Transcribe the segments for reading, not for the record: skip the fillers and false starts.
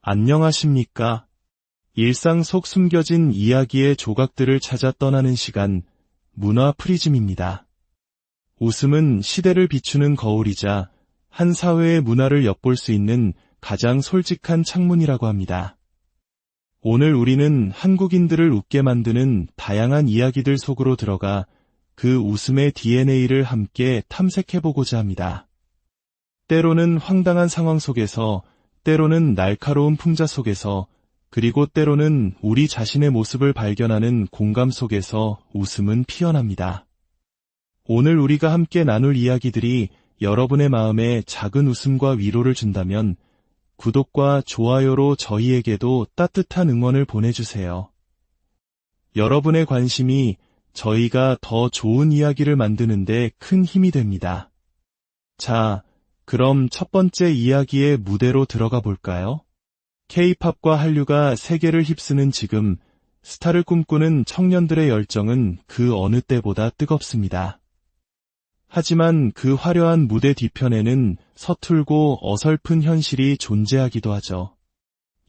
안녕하십니까? 일상 속 숨겨진 이야기의 조각들을 찾아 떠나는 시간, 문화 프리즘입니다. 웃음은 시대를 비추는 거울이자 한 사회의 문화를 엿볼 수 있는 가장 솔직한 창문이라고 합니다. 오늘 우리는 한국인들을 웃게 만드는 다양한 이야기들 속으로 들어가 그 웃음의 DNA를 함께 탐색해보고자 합니다. 때로는 황당한 상황 속에서, 때로는 날카로운 풍자 속에서, 그리고 때로는 우리 자신의 모습을 발견하는 공감 속에서 웃음은 피어납니다. 오늘 우리가 함께 나눌 이야기들이 여러분의 마음에 작은 웃음과 위로를 준다면 구독과 좋아요로 저희에게도 따뜻한 응원을 보내주세요. 여러분의 관심이 저희가 더 좋은 이야기를 만드는데 큰 힘이 됩니다. 자, 그럼 첫 번째 이야기의 무대로 들어가 볼까요? K-팝과 한류가 세계를 휩쓰는 지금, 스타를 꿈꾸는 청년들의 열정은 그 어느 때보다 뜨겁습니다. 하지만 그 화려한 무대 뒤편에는 서툴고 어설픈 현실이 존재하기도 하죠.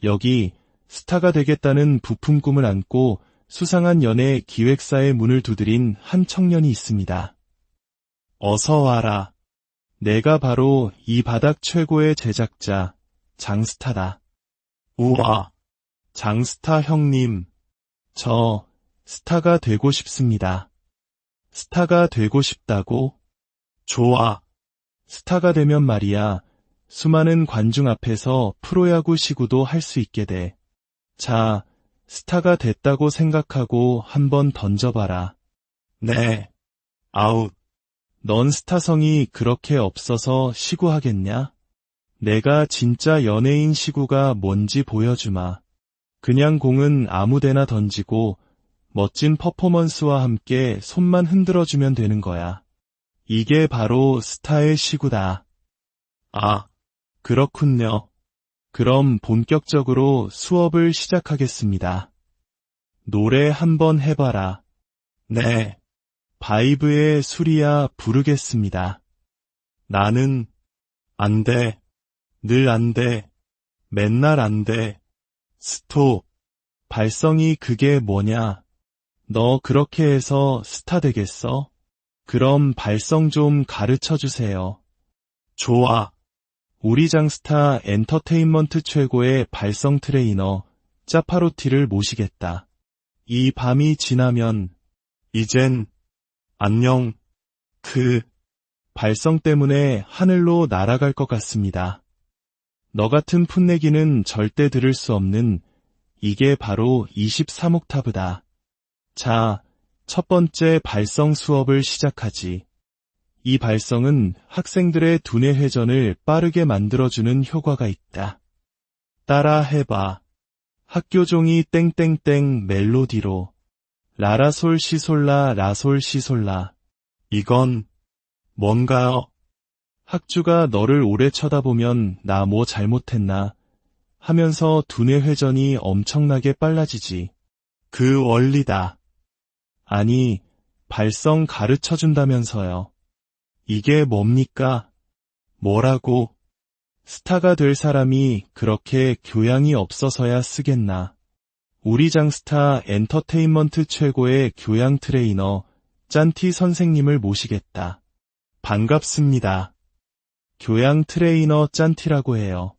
여기 스타가 되겠다는 부푼 꿈을 안고 수상한 연애 기획사의 문을 두드린 한 청년이 있습니다. 어서 와라. 내가 바로 이 바닥 최고의 제작자, 장스타다. 우와, 장스타 형님. 저 스타가 되고 싶습니다. 스타가 되고 싶다고? 좋아. 스타가 되면 말이야, 수많은 관중 앞에서 프로야구 시구도 할 수 있게 돼. 자, 스타가 됐다고 생각하고 한번 던져봐라. 네. 아웃. 넌 스타성이 그렇게 없어서 시구하겠냐? 내가 진짜 연예인 시구가 뭔지 보여주마. 그냥 공은 아무데나 던지고 멋진 퍼포먼스와 함께 손만 흔들어주면 되는 거야. 이게 바로 스타의 시구다. 아, 그렇군요. 그럼 본격적으로 수업을 시작하겠습니다. 노래 한번 해봐라. 네. 바이브의 수리야 부르겠습니다. 나는 안 돼. 늘 안 돼. 맨날 안 돼. 스톱. 발성이 그게 뭐냐? 너 그렇게 해서 스타 되겠어? 그럼 발성 좀 가르쳐 주세요. 좋아. 우리 장스타 엔터테인먼트 최고의 발성 트레이너 짜파로티를 모시겠다. 이 밤이 지나면 이젠 안녕. 발성 때문에 하늘로 날아갈 것 같습니다. 너 같은 풋내기는 절대 들을 수 없는, 이게 바로 23옥타브다. 자, 첫 번째 발성 수업을 시작하지. 이 발성은 학생들의 두뇌 회전을 빠르게 만들어주는 효과가 있다. 따라 해봐. 학교 종이 땡땡땡 멜로디로. 라라솔 시솔라 라솔 시솔라. 이건 뭔가요? 학주가 너를 오래 쳐다보면 나 뭐 잘못했나 하면서 두뇌 회전이 엄청나게 빨라지지. 그 원리다. 아니, 발성 가르쳐준다면서요. 이게 뭡니까? 뭐라고? 스타가 될 사람이 그렇게 교양이 없어서야 쓰겠나. 우리 장스타 엔터테인먼트 최고의 교양 트레이너 짠티 선생님을 모시겠다. 반갑습니다. 교양 트레이너 짠티라고 해요.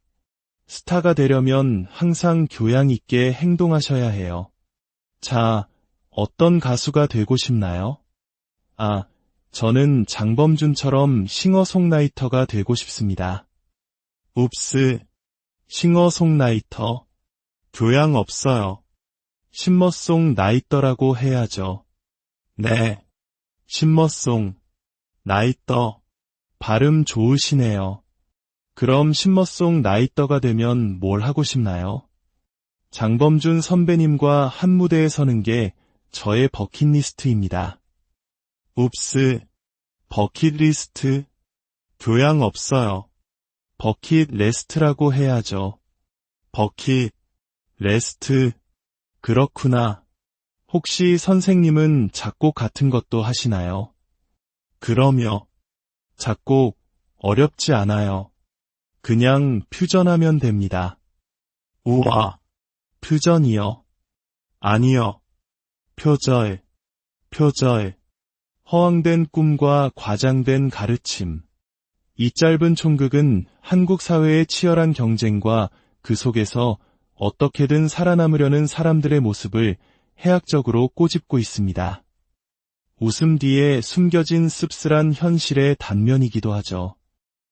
스타가 되려면 항상 교양 있게 행동하셔야 해요. 자, 어떤 가수가 되고 싶나요? 아, 저는 장범준처럼 싱어송라이터가 되고 싶습니다. 웁스, 싱어송라이터. 교양 없어요. 신머송 라이터라고 해야죠. 네, 신머송 라이터. 발음 좋으시네요. 그럼 신머송라이터가 되면 뭘 하고 싶나요? 장범준 선배님과 한 무대에 서는 게 저의 버킷리스트입니다. 웁스, 버킷리스트. 교양 없어요. 버킷레스트라고 해야죠. 버킷, 레스트. 그렇구나. 혹시 선생님은 작곡 같은 것도 하시나요? 그럼요. 작곡 어렵지 않아요. 그냥 퓨전하면 됩니다. 우와. 표전이요. 아니요. 표절. 허황된 꿈과 과장된 가르침. 이 짧은 총극은 한국 사회의 치열한 경쟁과 그 속에서 어떻게든 살아남으려는 사람들의 모습을 해학적으로 꼬집고 있습니다. 웃음 뒤에 숨겨진 씁쓸한 현실의 단면이기도 하죠.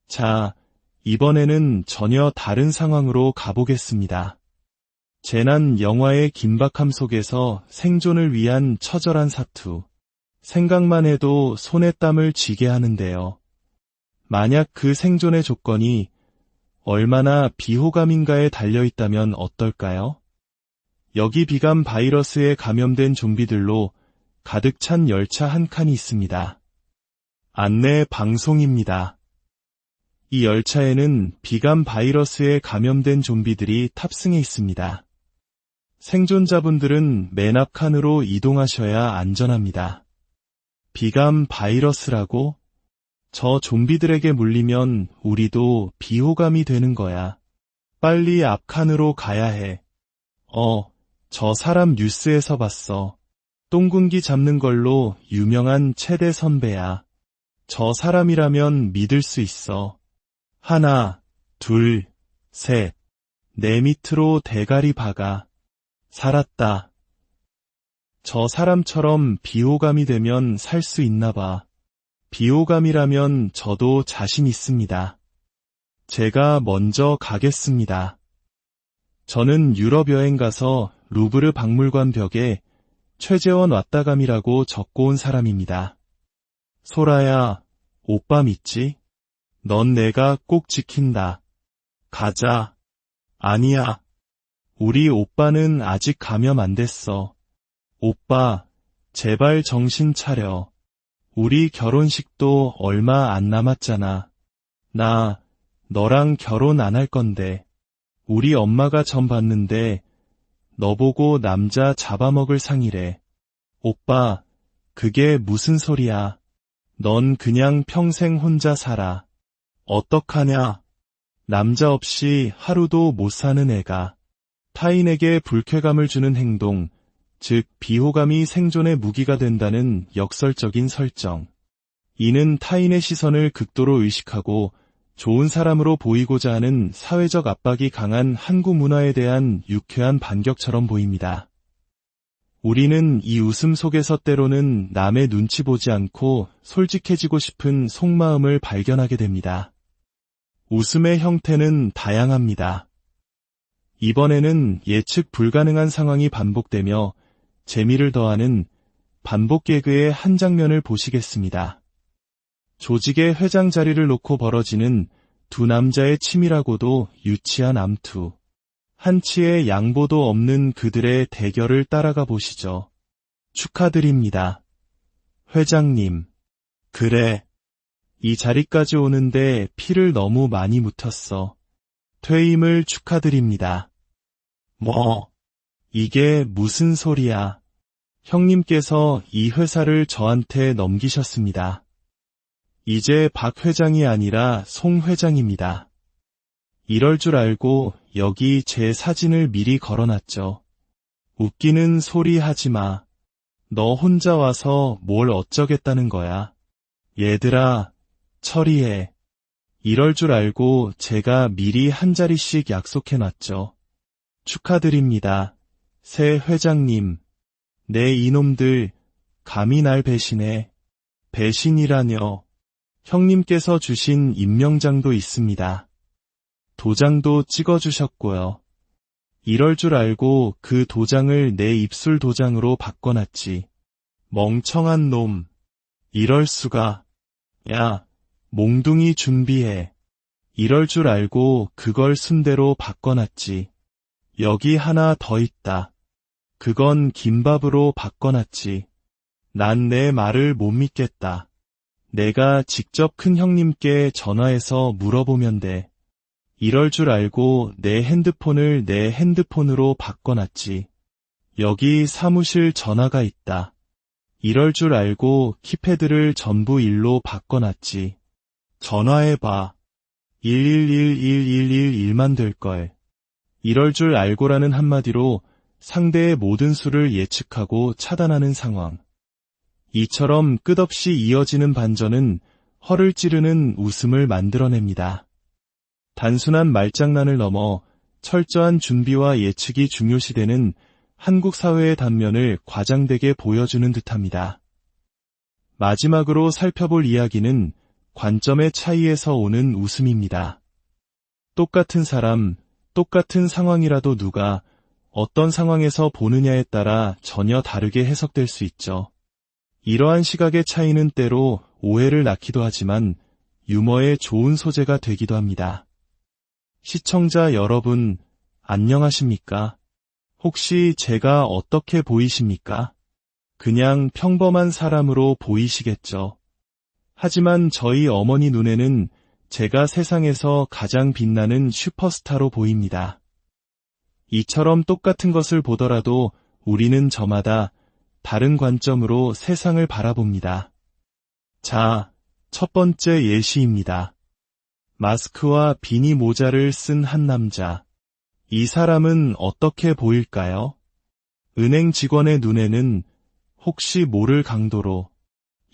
자, 이번에는 전혀 다른 상황으로 가보겠습니다. 재난 영화의 긴박함 속에서 생존을 위한 처절한 사투. 생각만 해도 손에 땀을 쥐게 하는데요. 만약 그 생존의 조건이 얼마나 비호감인가에 달려있다면 어떨까요? 여기 비감 바이러스에 감염된 좀비들로 가득 찬 열차 한 칸이 있습니다. 안내 방송입니다. 이 열차에는 비감 바이러스에 감염된 좀비들이 탑승해 있습니다. 생존자분들은 맨 앞 칸으로 이동하셔야 안전합니다. 비감 바이러스라고? 저 좀비들에게 물리면 우리도 비호감이 되는 거야. 빨리 앞 칸으로 가야 해. 저 사람 뉴스에서 봤어. 똥군기 잡는 걸로 유명한 체대 선배야. 저 사람이라면 믿을 수 있어. 하나, 둘, 셋. 내 밑으로 대가리 박아. 살았다. 저 사람처럼 비호감이 되면 살 수 있나 봐. 비호감이라면 저도 자신 있습니다. 제가 먼저 가겠습니다. 저는 유럽 여행 가서 루브르 박물관 벽에 최재원 왔다감이라고 적고 온 사람입니다. 소라야, 오빠 믿지? 넌 내가 꼭 지킨다. 가자. 아니야. 우리 오빠는 아직 감염 안 됐어. 오빠, 제발 정신 차려. 우리 결혼식도 얼마 안 남았잖아. 나, 너랑 결혼 안 할 건데. 우리 엄마가 전 봤는데 너 보고 남자 잡아먹을 상이래. 오빠, 그게 무슨 소리야. 넌 그냥 평생 혼자 살아. 어떡하냐. 남자 없이 하루도 못 사는 애가. 타인에게 불쾌감을 주는 행동, 즉 비호감이 생존의 무기가 된다는 역설적인 설정. 이는 타인의 시선을 극도로 의식하고 좋은 사람으로 보이고자 하는 사회적 압박이 강한 한국 문화에 대한 유쾌한 반격처럼 보입니다. 우리는 이 웃음 속에서 때로는 남의 눈치 보지 않고 솔직해지고 싶은 속마음을 발견하게 됩니다. 웃음의 형태는 다양합니다. 이번에는 예측 불가능한 상황이 반복되며 재미를 더하는 반복 개그의 한 장면을 보시겠습니다. 조직의 회장 자리를 놓고 벌어지는 두 남자의 치밀하고도 유치한 암투. 한치의 양보도 없는 그들의 대결을 따라가 보시죠. 축하드립니다. 회장님. 그래. 이 자리까지 오는데 피를 너무 많이 묻혔어. 퇴임을 축하드립니다. 뭐? 이게 무슨 소리야. 형님께서 이 회사를 저한테 넘기셨습니다. 이제 박 회장이 아니라 송 회장입니다. 이럴 줄 알고 여기 제 사진을 미리 걸어놨죠. 웃기는 소리 하지 마. 너 혼자 와서 뭘 어쩌겠다는 거야. 얘들아, 처리해. 이럴 줄 알고 제가 미리 한 자리씩 약속해놨죠. 축하드립니다. 새 회장님. 내 이놈들, 감히 날 배신해. 배신이라뇨. 형님께서 주신 임명장도 있습니다. 도장도 찍어주셨고요. 이럴 줄 알고 그 도장을 내 입술 도장으로 바꿔놨지. 멍청한 놈. 이럴 수가. 야, 몽둥이 준비해. 이럴 줄 알고 그걸 순대로 바꿔놨지. 여기 하나 더 있다. 그건 김밥으로 바꿔놨지. 난 내 말을 못 믿겠다. 내가 직접 큰 형님께 전화해서 물어보면 돼. 이럴 줄 알고 내 핸드폰을 내 핸드폰으로 바꿔놨지. 여기 사무실 전화가 있다. 이럴 줄 알고 키패드를 전부 1로 바꿔놨지. 전화해봐. 111111만 될걸. 이럴 줄 알고라는 한마디로 상대의 모든 수를 예측하고 차단하는 상황. 이처럼 끝없이 이어지는 반전은 허를 찌르는 웃음을 만들어냅니다. 단순한 말장난을 넘어 철저한 준비와 예측이 중요시되는 한국 사회의 단면을 과장되게 보여주는 듯합니다. 마지막으로 살펴볼 이야기는 관점의 차이에서 오는 웃음입니다. 똑같은 사람, 똑같은 상황이라도 누가 어떤 상황에서 보느냐에 따라 전혀 다르게 해석될 수 있죠. 이러한 시각의 차이는 때로 오해를 낳기도 하지만 유머의 좋은 소재가 되기도 합니다. 시청자 여러분, 안녕하십니까? 혹시 제가 어떻게 보이십니까? 그냥 평범한 사람으로 보이시겠죠. 하지만 저희 어머니 눈에는 제가 세상에서 가장 빛나는 슈퍼스타로 보입니다. 이처럼 똑같은 것을 보더라도 우리는 저마다 다른 관점으로 세상을 바라봅니다. 자, 첫 번째 예시입니다. 마스크와 비니 모자를 쓴 한 남자. 이 사람은 어떻게 보일까요? 은행 직원의 눈에는 혹시 모를 강도로,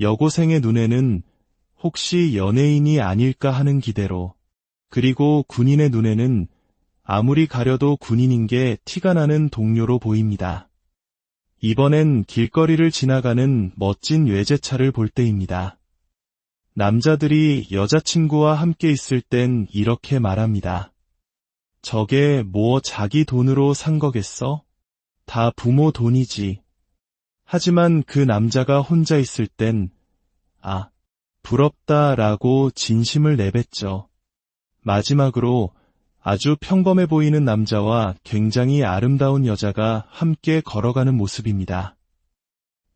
여고생의 눈에는 혹시 연예인이 아닐까 하는 기대로, 그리고 군인의 눈에는 아무리 가려도 군인인 게 티가 나는 동료로 보입니다. 이번엔 길거리를 지나가는 멋진 외제차를 볼 때입니다. 남자들이 여자친구와 함께 있을 땐 이렇게 말합니다. 저게 뭐 자기 돈으로 산 거겠어? 다 부모 돈이지. 하지만 그 남자가 혼자 있을 땐 부럽다라고 진심을 내뱉죠. 마지막으로 아주 평범해 보이는 남자와 굉장히 아름다운 여자가 함께 걸어가는 모습입니다.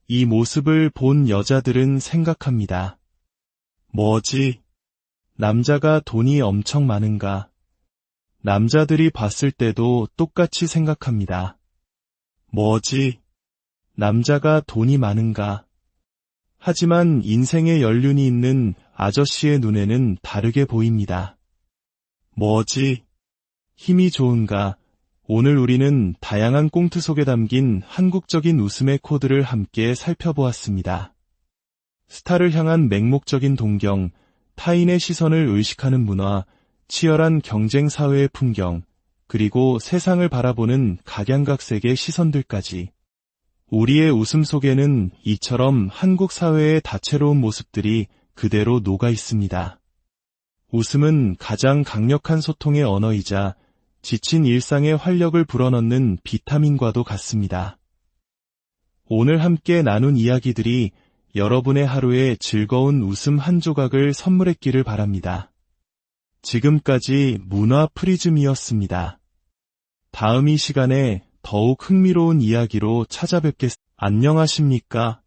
이 모습을 본 여자들은 생각합니다. 뭐지? 남자가 돈이 엄청 많은가? 남자들이 봤을 때도 똑같이 생각합니다. 뭐지? 남자가 돈이 많은가? 하지만 인생의 연륜이 있는 아저씨의 눈에는 다르게 보입니다. 뭐지? 힘이 좋은가? 오늘 우리는 다양한 꽁트 속에 담긴 한국적인 웃음의 코드를 함께 살펴보았습니다. 스타를 향한 맹목적인 동경, 타인의 시선을 의식하는 문화, 치열한 경쟁 사회의 풍경, 그리고 세상을 바라보는 각양각색의 시선들까지. 우리의 웃음 속에는 이처럼 한국 사회의 다채로운 모습들이 그대로 녹아 있습니다. 웃음은 가장 강력한 소통의 언어이자 지친 일상의 활력을 불어넣는 비타민과도 같습니다. 오늘 함께 나눈 이야기들이 여러분의 하루에 즐거운 웃음 한 조각을 선물했기를 바랍니다. 지금까지 문화 프리즘이었습니다. 다음 이 시간에 더욱 흥미로운 이야기로 찾아뵙겠습니다. 안녕하십니까?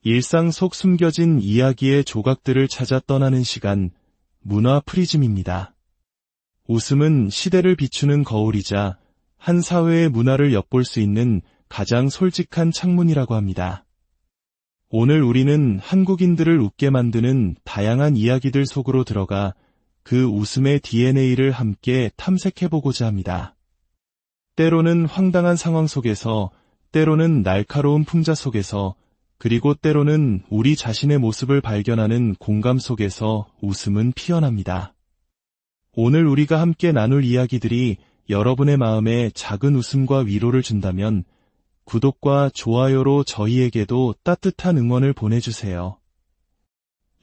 일상 속 숨겨진 이야기의 조각들을 찾아 떠나는 시간, 문화 프리즘입니다. 웃음은 시대를 비추는 거울이자 한 사회의 문화를 엿볼 수 있는 가장 솔직한 창문이라고 합니다. 오늘 우리는 한국인들을 웃게 만드는 다양한 이야기들 속으로 들어가 그 웃음의 DNA를 함께 탐색해보고자 합니다. 때로는 황당한 상황 속에서, 때로는 날카로운 풍자 속에서, 그리고 때로는 우리 자신의 모습을 발견하는 공감 속에서 웃음은 피어납니다. 오늘 우리가 함께 나눌 이야기들이 여러분의 마음에 작은 웃음과 위로를 준다면 구독과 좋아요로 저희에게도 따뜻한 응원을 보내주세요.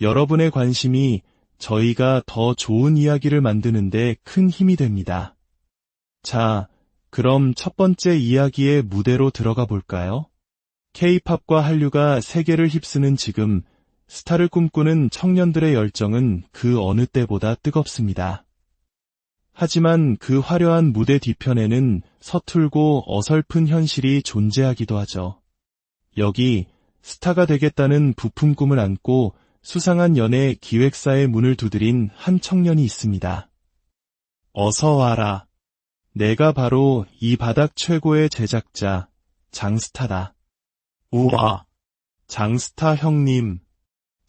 여러분의 관심이 저희가 더 좋은 이야기를 만드는데 큰 힘이 됩니다. 자, 그럼 첫 번째 이야기의 무대로 들어가 볼까요? K-팝과 한류가 세계를 휩쓰는 지금, 스타를 꿈꾸는 청년들의 열정은 그 어느 때보다 뜨겁습니다. 하지만 그 화려한 무대 뒤편에는 서툴고 어설픈 현실이 존재하기도 하죠. 여기 스타가 되겠다는 부품 꿈을 안고 수상한 연애 기획사의 문을 두드린 한 청년이 있습니다. 어서 와라. 내가 바로 이 바닥 최고의 제작자, 장스타다. 우와, 장스타 형님.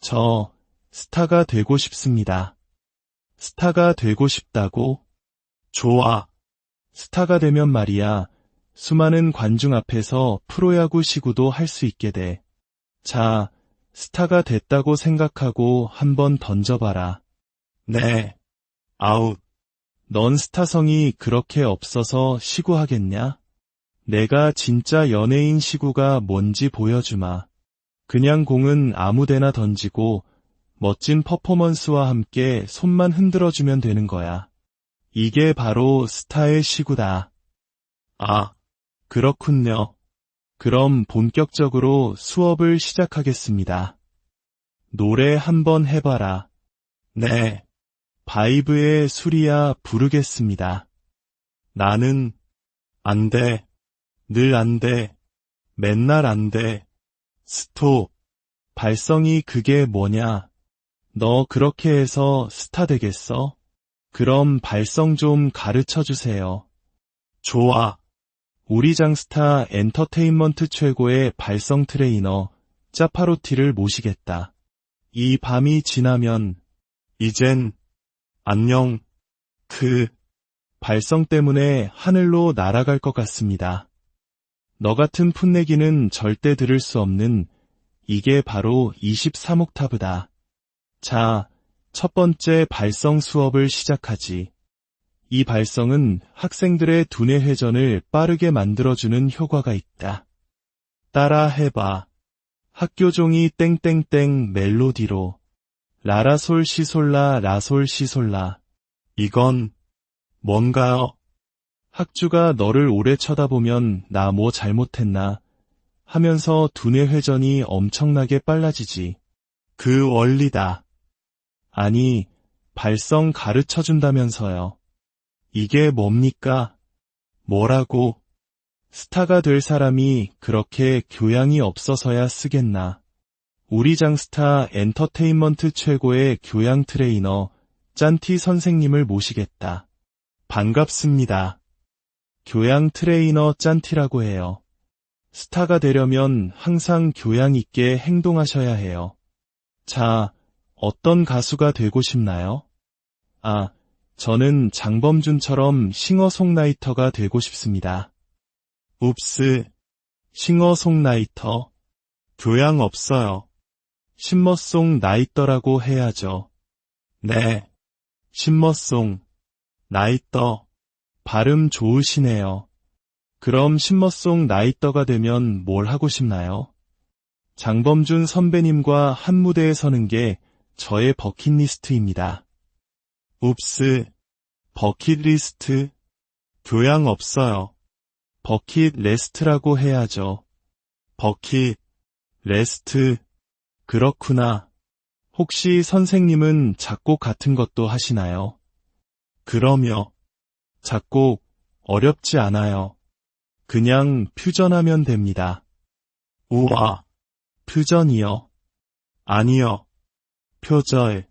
저 스타가 되고 싶습니다. 스타가 되고 싶다고? 좋아. 스타가 되면 말이야, 수많은 관중 앞에서 프로야구 시구도 할 수 있게 돼. 자, 스타가 됐다고 생각하고 한번 던져봐라. 네. 아웃. 넌 스타성이 그렇게 없어서 시구하겠냐? 내가 진짜 연예인 시구가 뭔지 보여주마. 그냥 공은 아무데나 던지고 멋진 퍼포먼스와 함께 손만 흔들어주면 되는 거야. 이게 바로 스타의 시구다. 아, 그렇군요. 그럼 본격적으로 수업을 시작하겠습니다. 노래 한번 해봐라. 네. 바이브의 수리야 부르겠습니다. 나는 안 돼. 늘 안 돼. 맨날 안 돼. 스톱. 발성이 그게 뭐냐? 너 그렇게 해서 스타 되겠어? 그럼 발성 좀 가르쳐 주세요. 좋아. 우리 장스타 엔터테인먼트 최고의 발성 트레이너 짜파로티를 모시겠다. 이 밤이 지나면 이젠 안녕. 발성 때문에 하늘로 날아갈 것 같습니다. 너 같은 풋내기는 절대 들을 수 없는 이게 바로 23옥타브다. 자, 첫 번째 발성 수업을 시작하지. 이 발성은 학생들의 두뇌 회전을 빠르게 만들어주는 효과가 있다. 따라 해봐. 학교 종이 땡땡땡 멜로디로. 라라솔 시솔라 라솔 시솔라. 이건 뭔가요? 학주가 너를 오래 쳐다보면 나 뭐 잘못했나 하면서 두뇌 회전이 엄청나게 빨라지지. 그 원리다. 아니, 발성 가르쳐준다면서요. 이게 뭡니까? 뭐라고? 스타가 될 사람이 그렇게 교양이 없어서야 쓰겠나. 우리 장스타 엔터테인먼트 최고의 교양 트레이너 짠티 선생님을 모시겠다. 반갑습니다. 교양 트레이너 짠티라고 해요. 스타가 되려면 항상 교양 있게 행동하셔야 해요. 자, 어떤 가수가 되고 싶나요? 아, 저는 장범준처럼 싱어송라이터가 되고 싶습니다. 웁스, 싱어송라이터. 교양 없어요. 신머송 나이터라고 해야죠. 네, 신머송 나이터. 발음 좋으시네요. 그럼 신머송 나이터가 되면 뭘 하고 싶나요? 장범준 선배님과 한 무대에 서는 게 저의 버킷리스트입니다. 웁스, 버킷리스트. 교양 없어요. 버킷레스트라고 해야죠. 버킷, 레스트. 그렇구나. 혹시 선생님은 작곡 같은 것도 하시나요? 그럼요. 작곡 어렵지 않아요. 그냥 퓨전하면 됩니다. 우와, 퓨전이요? 아니요. 표절.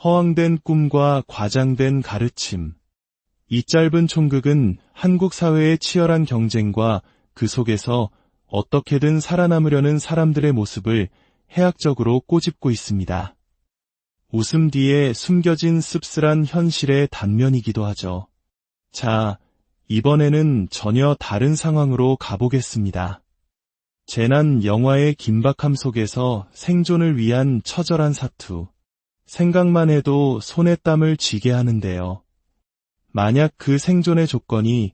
허황된 꿈과 과장된 가르침. 이 짧은 총극은 한국 사회의 치열한 경쟁과 그 속에서 어떻게든 살아남으려는 사람들의 모습을 해학적으로 꼬집고 있습니다. 웃음 뒤에 숨겨진 씁쓸한 현실의 단면이기도 하죠. 자, 이번에는 전혀 다른 상황으로 가보겠습니다. 재난 영화의 긴박함 속에서 생존을 위한 처절한 사투. 생각만 해도 손에 땀을 쥐게 하는데요. 만약 그 생존의 조건이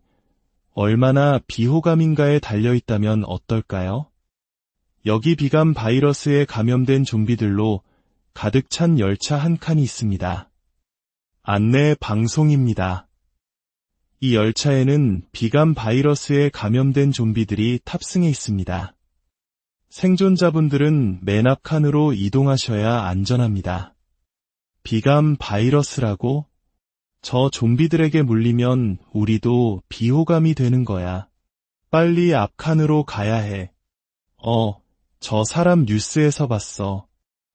얼마나 비호감인가에 달려있다면 어떨까요? 여기 비감 바이러스에 감염된 좀비들로 가득 찬 열차 한 칸이 있습니다. 안내 방송입니다. 이 열차에는 비감 바이러스에 감염된 좀비들이 탑승해 있습니다. 생존자분들은 맨 앞 칸으로 이동하셔야 안전합니다. 비감 바이러스라고? 저 좀비들에게 물리면 우리도 비호감이 되는 거야. 빨리 앞 칸으로 가야 해. 저 사람 뉴스에서 봤어.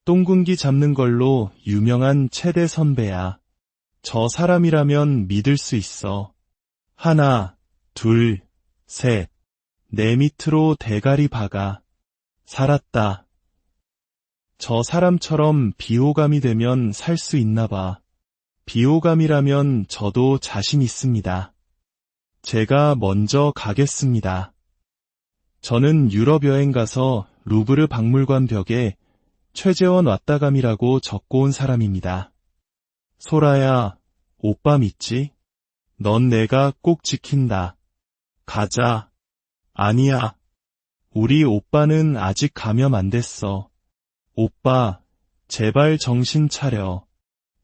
똥군기 잡는 걸로 유명한 체대 선배야. 저 사람이라면 믿을 수 있어. 하나, 둘, 셋. 내 밑으로 대가리 박아. 살았다. 저 사람처럼 비호감이 되면 살 수 있나 봐. 비호감이라면 저도 자신 있습니다. 제가 먼저 가겠습니다. 저는 유럽 여행 가서 루브르 박물관 벽에 최재원 왔다감이라고 적고 온 사람입니다. 소라야, 오빠 믿지? 넌 내가 꼭 지킨다. 가자. 아니야. 우리 오빠는 아직 감염 안 됐어. 오빠, 제발 정신 차려.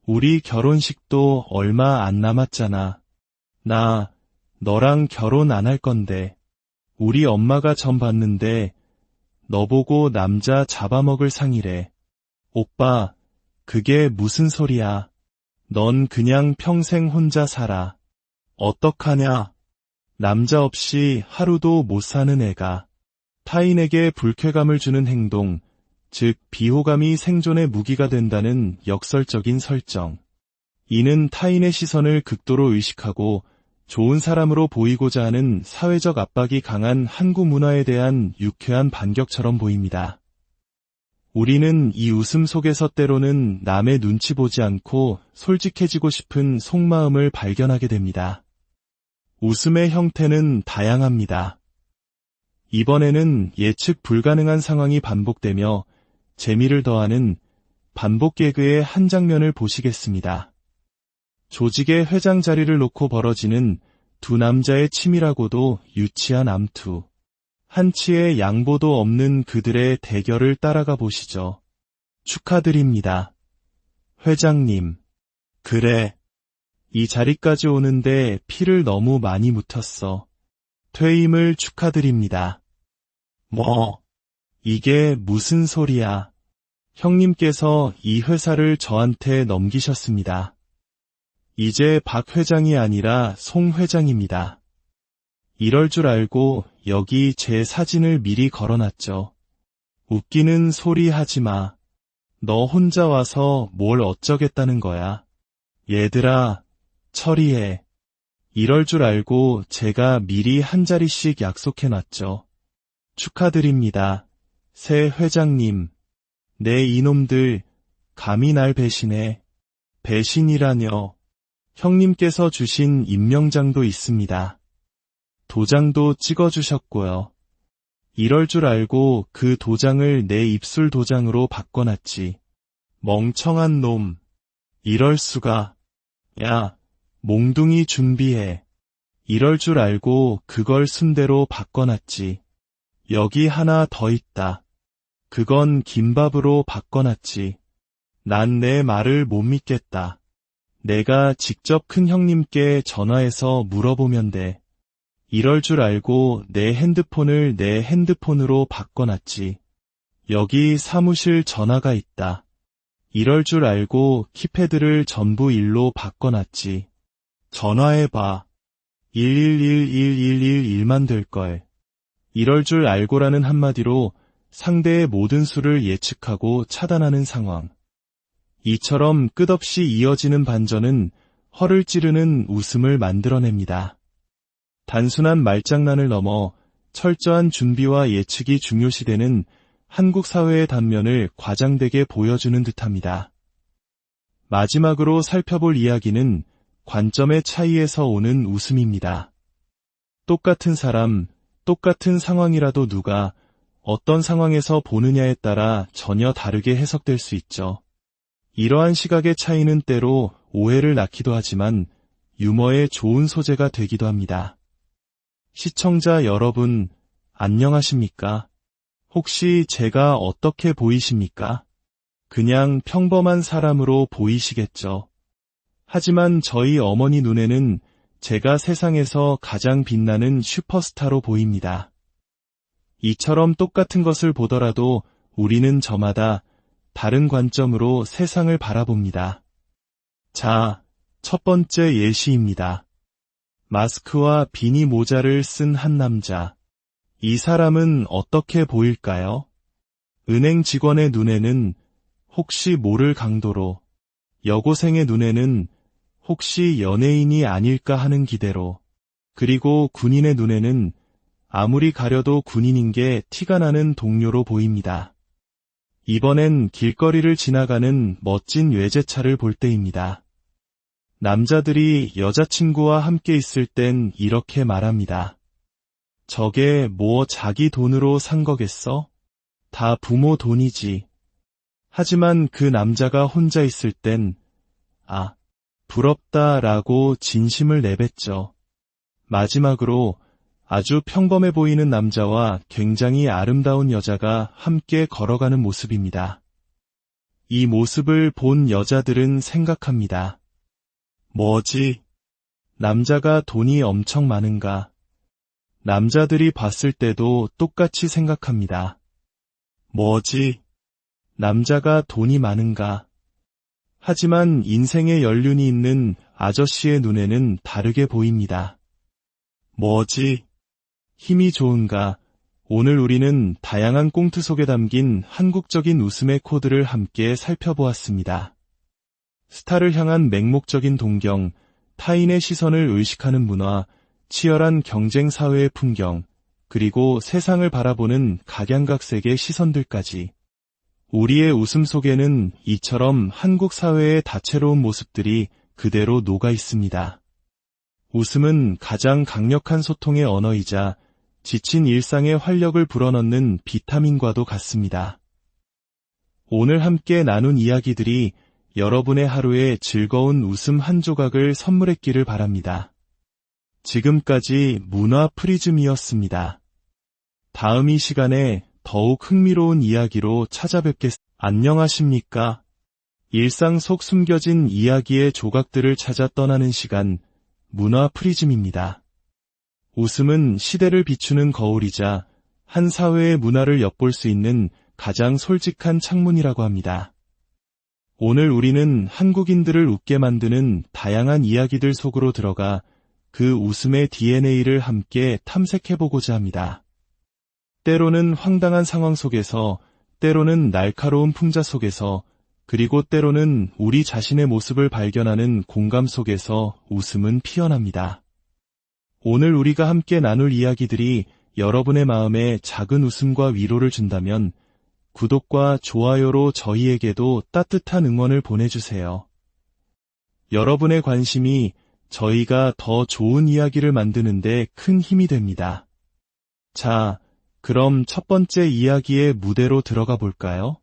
우리 결혼식도 얼마 안 남았잖아. 나, 너랑 결혼 안 할 건데. 우리 엄마가 전 봤는데 너 보고 남자 잡아먹을 상이래. 오빠, 그게 무슨 소리야. 넌 그냥 평생 혼자 살아. 어떡하냐. 남자 없이 하루도 못 사는 애가. 타인에게 불쾌감을 주는 행동, 즉 비호감이 생존의 무기가 된다는 역설적인 설정. 이는 타인의 시선을 극도로 의식하고 좋은 사람으로 보이고자 하는 사회적 압박이 강한 한국 문화에 대한 유쾌한 반격처럼 보입니다. 우리는 이 웃음 속에서 때로는 남의 눈치 보지 않고 솔직해지고 싶은 속마음을 발견하게 됩니다. 웃음의 형태는 다양합니다. 이번에는 예측 불가능한 상황이 반복되며 재미를 더하는 반복 개그의 한 장면을 보시겠습니다. 조직의 회장 자리를 놓고 벌어지는 두 남자의 치밀하고도 유치한 암투. 한치의 양보도 없는 그들의 대결을 따라가 보시죠. 축하드립니다. 회장님. 그래. 이 자리까지 오는데 피를 너무 많이 묻혔어. 퇴임을 축하드립니다. 뭐? 이게 무슨 소리야. 형님께서 이 회사를 저한테 넘기셨습니다. 이제 박 회장이 아니라 송 회장입니다. 이럴 줄 알고 여기 제 사진을 미리 걸어놨죠. 웃기는 소리 하지 마. 너 혼자 와서 뭘 어쩌겠다는 거야. 얘들아, 처리해. 이럴 줄 알고 제가 미리 한 자리씩 약속해놨죠. 축하드립니다. 새 회장님. 내 이놈들, 감히 날 배신해. 배신이라뇨. 형님께서 주신 임명장도 있습니다. 도장도 찍어주셨고요. 이럴 줄 알고 그 도장을 내 입술 도장으로 바꿔놨지. 멍청한 놈. 이럴 수가. 야, 몽둥이 준비해. 이럴 줄 알고 그걸 순대로 바꿔놨지. 여기 하나 더 있다. 그건 김밥으로 바꿔놨지. 난 내 말을 못 믿겠다. 내가 직접 큰 형님께 전화해서 물어보면 돼. 이럴 줄 알고 내 핸드폰을 내 핸드폰으로 바꿔놨지. 여기 사무실 전화가 있다. 이럴 줄 알고 키패드를 전부 1로 바꿔놨지. 전화해봐. 1111111만 될걸. 이럴 줄 알고라는 한마디로 상대의 모든 수를 예측하고 차단하는 상황. 이처럼 끝없이 이어지는 반전은 허를 찌르는 웃음을 만들어냅니다. 단순한 말장난을 넘어 철저한 준비와 예측이 중요시되는 한국 사회의 단면을 과장되게 보여주는 듯합니다. 마지막으로 살펴볼 이야기는 관점의 차이에서 오는 웃음입니다. 똑같은 사람, 똑같은 상황이라도 누가 어떤 상황에서 보느냐에 따라 전혀 다르게 해석될 수 있죠. 이러한 시각의 차이는 때로 오해를 낳기도 하지만 유머의 좋은 소재가 되기도 합니다. 시청자 여러분, 안녕하십니까? 혹시 제가 어떻게 보이십니까? 그냥 평범한 사람으로 보이시겠죠. 하지만 저희 어머니 눈에는 제가 세상에서 가장 빛나는 슈퍼스타로 보입니다. 이처럼 똑같은 것을 보더라도 우리는 저마다 다른 관점으로 세상을 바라봅니다. 자, 첫 번째 예시입니다. 마스크와 비니 모자를 쓴 한 남자. 이 사람은 어떻게 보일까요? 은행 직원의 눈에는 혹시 모를 강도로, 여고생의 눈에는 혹시 연예인이 아닐까 하는 기대로, 그리고 군인의 눈에는 아무리 가려도 군인인 게 티가 나는 동료로 보입니다. 이번엔 길거리를 지나가는 멋진 외제차를 볼 때입니다. 남자들이 여자친구와 함께 있을 땐 이렇게 말합니다. 저게 뭐 자기 돈으로 산 거겠어? 다 부모 돈이지. 하지만 그 남자가 혼자 있을 땐, 아, 부럽다라고 진심을 내뱉죠. 마지막으로 아주 평범해 보이는 남자와 굉장히 아름다운 여자가 함께 걸어가는 모습입니다. 이 모습을 본 여자들은 생각합니다. 뭐지? 남자가 돈이 엄청 많은가? 남자들이 봤을 때도 똑같이 생각합니다. 뭐지? 남자가 돈이 많은가? 하지만 인생의 연륜이 있는 아저씨의 눈에는 다르게 보입니다. 뭐지? 힘이 좋은가? 오늘 우리는 다양한 꽁트 속에 담긴 한국적인 웃음의 코드를 함께 살펴보았습니다. 스타를 향한 맹목적인 동경, 타인의 시선을 의식하는 문화, 치열한 경쟁 사회의 풍경, 그리고 세상을 바라보는 각양각색의 시선들까지. 우리의 웃음 속에는 이처럼 한국 사회의 다채로운 모습들이 그대로 녹아 있습니다. 웃음은 가장 강력한 소통의 언어이자 지친 일상의 활력을 불어넣는 비타민과도 같습니다. 오늘 함께 나눈 이야기들이 여러분의 하루에 즐거운 웃음 한 조각을 선물했기를 바랍니다. 지금까지 문화 프리즘이었습니다. 다음 이 시간에 더욱 흥미로운 이야기로 찾아뵙겠습니다. 안녕하십니까? 일상 속 숨겨진 이야기의 조각들을 찾아 떠나는 시간, 문화 프리즘입니다. 웃음은 시대를 비추는 거울이자 한 사회의 문화를 엿볼 수 있는 가장 솔직한 창문이라고 합니다. 오늘 우리는 한국인들을 웃게 만드는 다양한 이야기들 속으로 들어가 그 웃음의 DNA를 함께 탐색해보고자 합니다. 때로는 황당한 상황 속에서, 때로는 날카로운 풍자 속에서, 그리고 때로는 우리 자신의 모습을 발견하는 공감 속에서 웃음은 피어납니다. 오늘 우리가 함께 나눌 이야기들이 여러분의 마음에 작은 웃음과 위로를 준다면 구독과 좋아요로 저희에게도 따뜻한 응원을 보내주세요. 여러분의 관심이 저희가 더 좋은 이야기를 만드는데 큰 힘이 됩니다. 자, 그럼 첫 번째 이야기의 무대로 들어가 볼까요?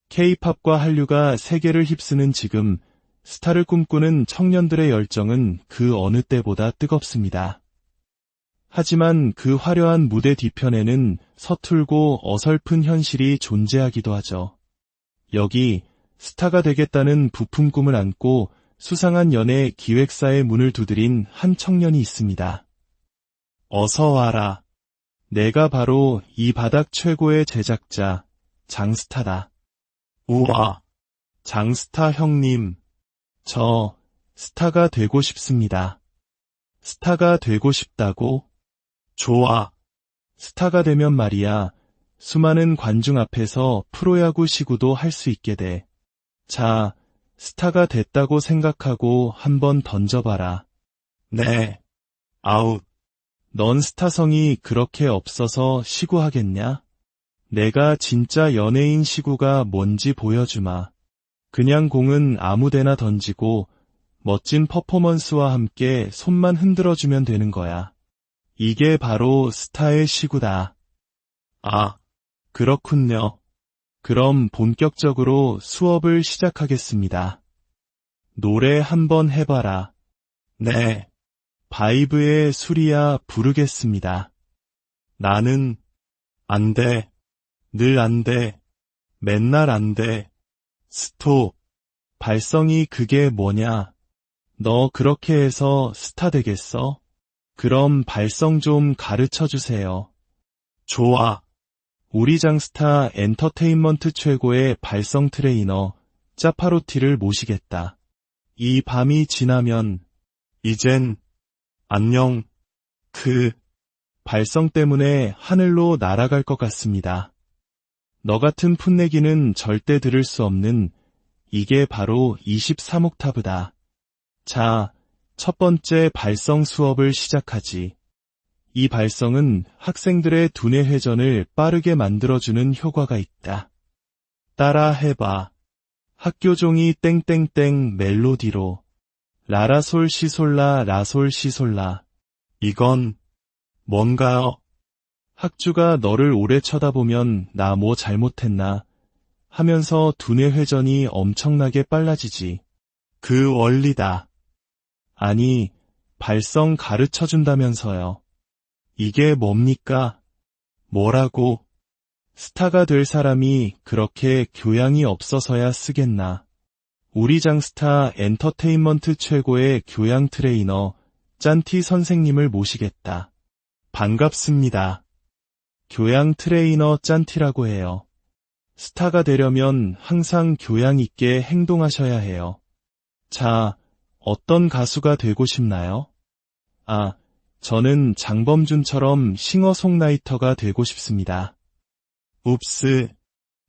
K-팝과 한류가 세계를 휩쓰는 지금, 스타를 꿈꾸는 청년들의 열정은 그 어느 때보다 뜨겁습니다. 하지만 그 화려한 무대 뒤편에는 서툴고 어설픈 현실이 존재하기도 하죠. 여기 스타가 되겠다는 부푼 꿈을 안고 수상한 연애 기획사의 문을 두드린 한 청년이 있습니다. 어서 와라. 내가 바로 이 바닥 최고의 제작자, 장스타다. 우와. 장스타 형님. 저 스타가 되고 싶습니다. 스타가 되고 싶다고? 좋아. 스타가 되면 말이야, 수많은 관중 앞에서 프로야구 시구도 할 수 있게 돼. 자, 스타가 됐다고 생각하고 한번 던져봐라. 네. 아웃. 넌 스타성이 그렇게 없어서 시구하겠냐? 내가 진짜 연예인 시구가 뭔지 보여주마. 그냥 공은 아무데나 던지고 멋진 퍼포먼스와 함께 손만 흔들어주면 되는 거야. 이게 바로 스타의 시구다. 아, 그렇군요. 그럼 본격적으로 수업을 시작하겠습니다. 노래 한번 해봐라. 네. 바이브의 수리야 부르겠습니다. 나는 안 돼. 늘 안 돼. 맨날 안 돼. 스톱. 발성이 그게 뭐냐? 너 그렇게 해서 스타 되겠어? 그럼 발성 좀 가르쳐 주세요. 좋아. 우리 장스타 엔터테인먼트 최고의 발성 트레이너 짜파로티를 모시겠다. 이 밤이 지나면 이젠 안녕. 발성 때문에 하늘로 날아갈 것 같습니다. 너 같은 풋내기는 절대 들을 수 없는, 이게 바로 23옥타브다. 자, 첫 번째 발성 수업을 시작하지. 이 발성은 학생들의 두뇌 회전을 빠르게 만들어주는 효과가 있다. 따라 해봐. 학교 종이 땡땡땡 멜로디로. 라라솔 시솔라 라솔 시솔라. 이건 뭔가요? 학주가 너를 오래 쳐다보면 나 뭐 잘못했나 하면서 두뇌 회전이 엄청나게 빨라지지. 그 원리다. 아니, 발성 가르쳐준다면서요. 이게 뭡니까? 뭐라고? 스타가 될 사람이 그렇게 교양이 없어서야 쓰겠나. 우리 장스타 엔터테인먼트 최고의 교양 트레이너 짠티 선생님을 모시겠다. 반갑습니다. 교양 트레이너 짠티라고 해요. 스타가 되려면 항상 교양 있게 행동하셔야 해요. 자, 어떤 가수가 되고 싶나요? 아, 저는 장범준처럼 싱어송라이터가 되고 싶습니다. 웁스,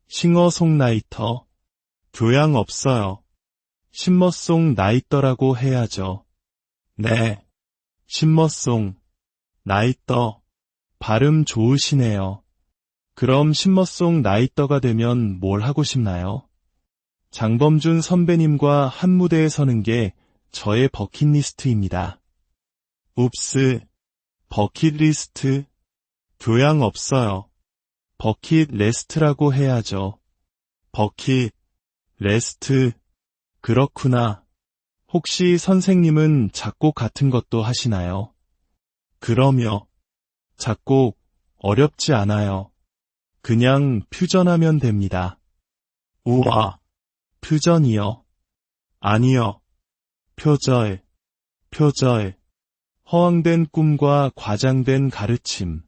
싱어송라이터. 교양 없어요. 신머송 라이터라고 해야죠. 네, 신머송 라이터. 발음 좋으시네요. 그럼 신머송라이터가 되면 뭘 하고 싶나요? 장범준 선배님과 한 무대에 서는 게 저의 버킷리스트입니다. 웁스, 버킷리스트. 교양 없어요. 버킷레스트라고 해야죠. 버킷레스트. 그렇구나. 혹시 선생님은 작곡 같은 것도 하시나요? 그럼요. 작곡 어렵지 않아요. 그냥 퓨전하면 됩니다. 우와, 퓨전이요? 아니요. 표절. 허황된 꿈과 과장된 가르침.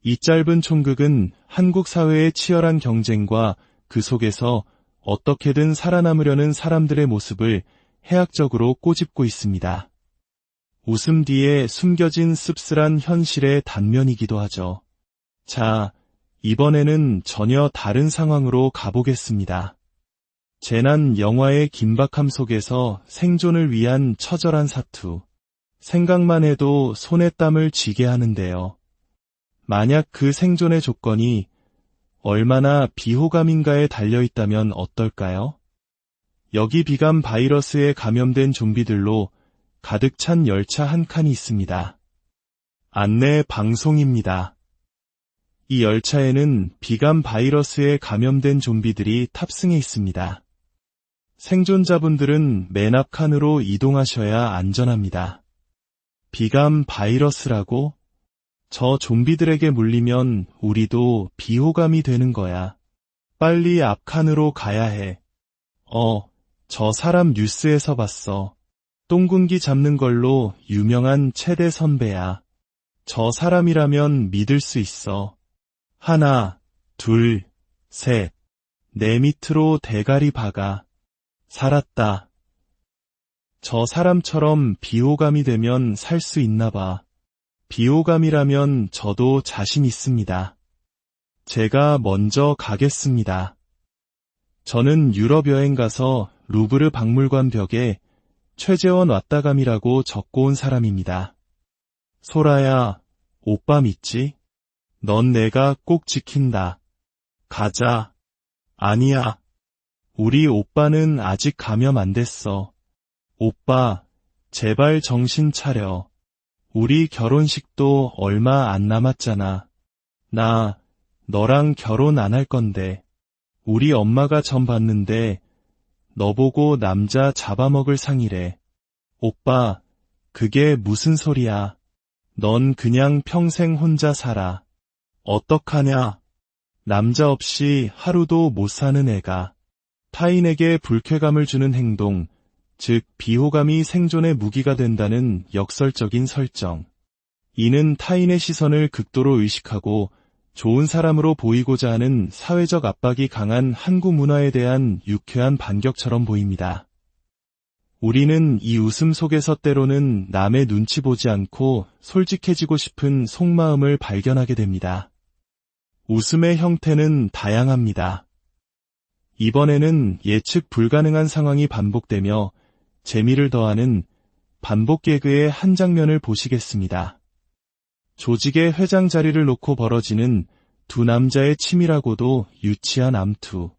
이 짧은 촌극은 한국 사회의 치열한 경쟁과 그 속에서 어떻게든 살아남으려는 사람들의 모습을 해학적으로 꼬집고 있습니다. 웃음 뒤에 숨겨진 씁쓸한 현실의 단면이기도 하죠. 자, 이번에는 전혀 다른 상황으로 가보겠습니다. 재난 영화의 긴박함 속에서 생존을 위한 처절한 사투. 생각만 해도 손에 땀을 쥐게 하는데요. 만약 그 생존의 조건이 얼마나 비호감인가에 달려있다면 어떨까요? 여기 비감 바이러스에 감염된 좀비들로 가득 찬 열차 한 칸이 있습니다. 안내 방송입니다. 이 열차에는 비감 바이러스에 감염된 좀비들이 탑승해 있습니다. 생존자분들은 맨 앞 칸으로 이동하셔야 안전합니다. 비감 바이러스라고? 저 좀비들에게 물리면 우리도 비호감이 되는 거야. 빨리 앞 칸으로 가야 해. 저 사람 뉴스에서 봤어. 똥군기 잡는 걸로 유명한 체대 선배야. 저 사람이라면 믿을 수 있어. 하나, 둘, 셋. 내 밑으로 대가리 박아. 살았다. 저 사람처럼 비호감이 되면 살 수 있나 봐. 비호감이라면 저도 자신 있습니다. 제가 먼저 가겠습니다. 저는 유럽 여행 가서 루브르 박물관 벽에 최재원 왔다감이라고 적고 온 사람입니다. 소라야, 오빠 믿지? 넌 내가 꼭 지킨다. 가자. 아니야. 우리 오빠는 아직 감염 안 됐어. 오빠, 제발 정신 차려. 우리 결혼식도 얼마 안 남았잖아. 나 너랑 결혼 안 할 건데. 우리 엄마가 전 봤는데 너 보고 남자 잡아먹을 상이래. 오빠, 그게 무슨 소리야. 넌 그냥 평생 혼자 살아. 어떡하냐. 남자 없이 하루도 못 사는 애가. 타인에게 불쾌감을 주는 행동, 즉 비호감이 생존의 무기가 된다는 역설적인 설정. 이는 타인의 시선을 극도로 의식하고 좋은 사람으로 보이고자 하는 사회적 압박이 강한 한국 문화에 대한 유쾌한 반격처럼 보입니다. 우리는 이 웃음 속에서 때로는 남의 눈치 보지 않고 솔직해지고 싶은 속마음을 발견하게 됩니다. 웃음의 형태는 다양합니다. 이번에는 예측 불가능한 상황이 반복되며 재미를 더하는 반복 개그의 한 장면을 보시겠습니다. 조직의 회장 자리를 놓고 벌어지는 두 남자의 치밀하고도 유치한 암투.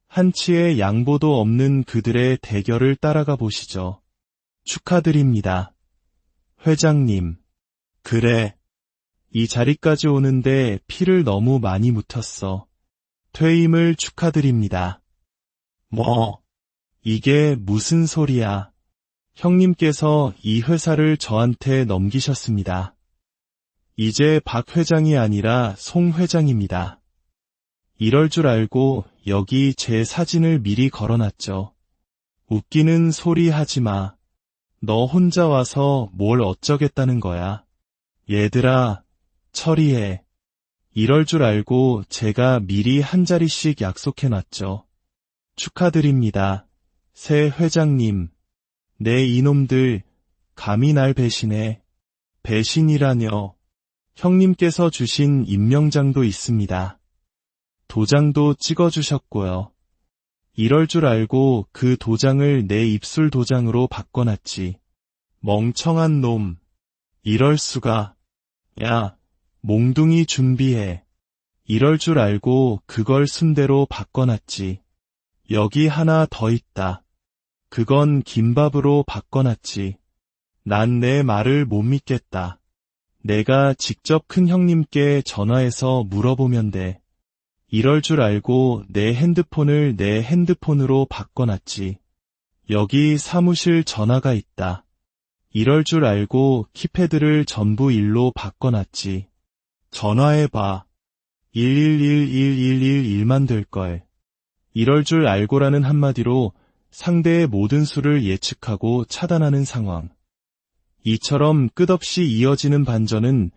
한치의 양보도 없는 그들의 대결을 따라가 보시죠. 축하드립니다. 회장님. 그래. 이 자리까지 오는데 피를 너무 많이 묻혔어. 퇴임을 축하드립니다. 뭐? 이게 무슨 소리야? 형님께서 이 회사를 저한테 넘기셨습니다. 이제 박 회장이 아니라 송 회장입니다. 이럴 줄 알고 여기 제 사진을 미리 걸어놨죠. 웃기는 소리 하지 마. 너 혼자 와서 뭘 어쩌겠다는 거야. 얘들아, 처리해. 이럴 줄 알고 제가 미리 한 자리씩 약속해놨죠. 축하드립니다. 새 회장님. 내 이놈들, 감히 날 배신해. 배신이라뇨. 형님께서 주신 임명장도 있습니다. 도장도 찍어주셨고요. 이럴 줄 알고 그 도장을 내 입술 도장으로 바꿔놨지. 멍청한 놈. 이럴 수가. 야, 몽둥이 준비해. 이럴 줄 알고 그걸 순대로 바꿔놨지. 여기 하나 더 있다. 그건 김밥으로 바꿔놨지. 난 내 말을 못 믿겠다. 내가 직접 큰 형님께 전화해서 물어보면 돼. 이럴 줄 알고 내 핸드폰을 내 핸드폰으로 바꿔놨지. 여기 사무실 전화가 있다. 이럴 줄 알고 키패드를 전부 일로 바꿔놨지. 전화해봐. 1111111만 될걸. 이럴 줄 알고라는 한마디로 상대의 모든 수를 예측하고 차단하는 상황. 이처럼 끝없이 이어지는 반전은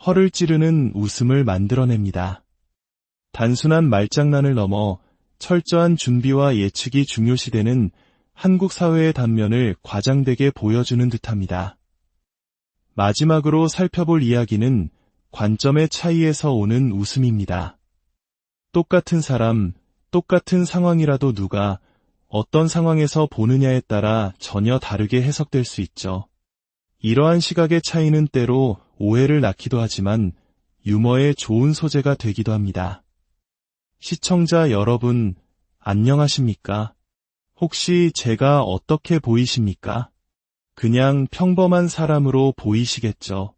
허를 찌르는 웃음을 만들어냅니다. 단순한 말장난을 넘어 철저한 준비와 예측이 중요시되는 한국 사회의 단면을 과장되게 보여주는 듯합니다. 마지막으로 살펴볼 이야기는 관점의 차이에서 오는 웃음입니다. 똑같은 사람, 똑같은 상황이라도 누가 어떤 상황에서 보느냐에 따라 전혀 다르게 해석될 수 있죠. 이러한 시각의 차이는 때로 오해를 낳기도 하지만 유머의 좋은 소재가 되기도 합니다. 시청자 여러분, 안녕하십니까? 혹시 제가 어떻게 보이십니까? 그냥 평범한 사람으로 보이시겠죠.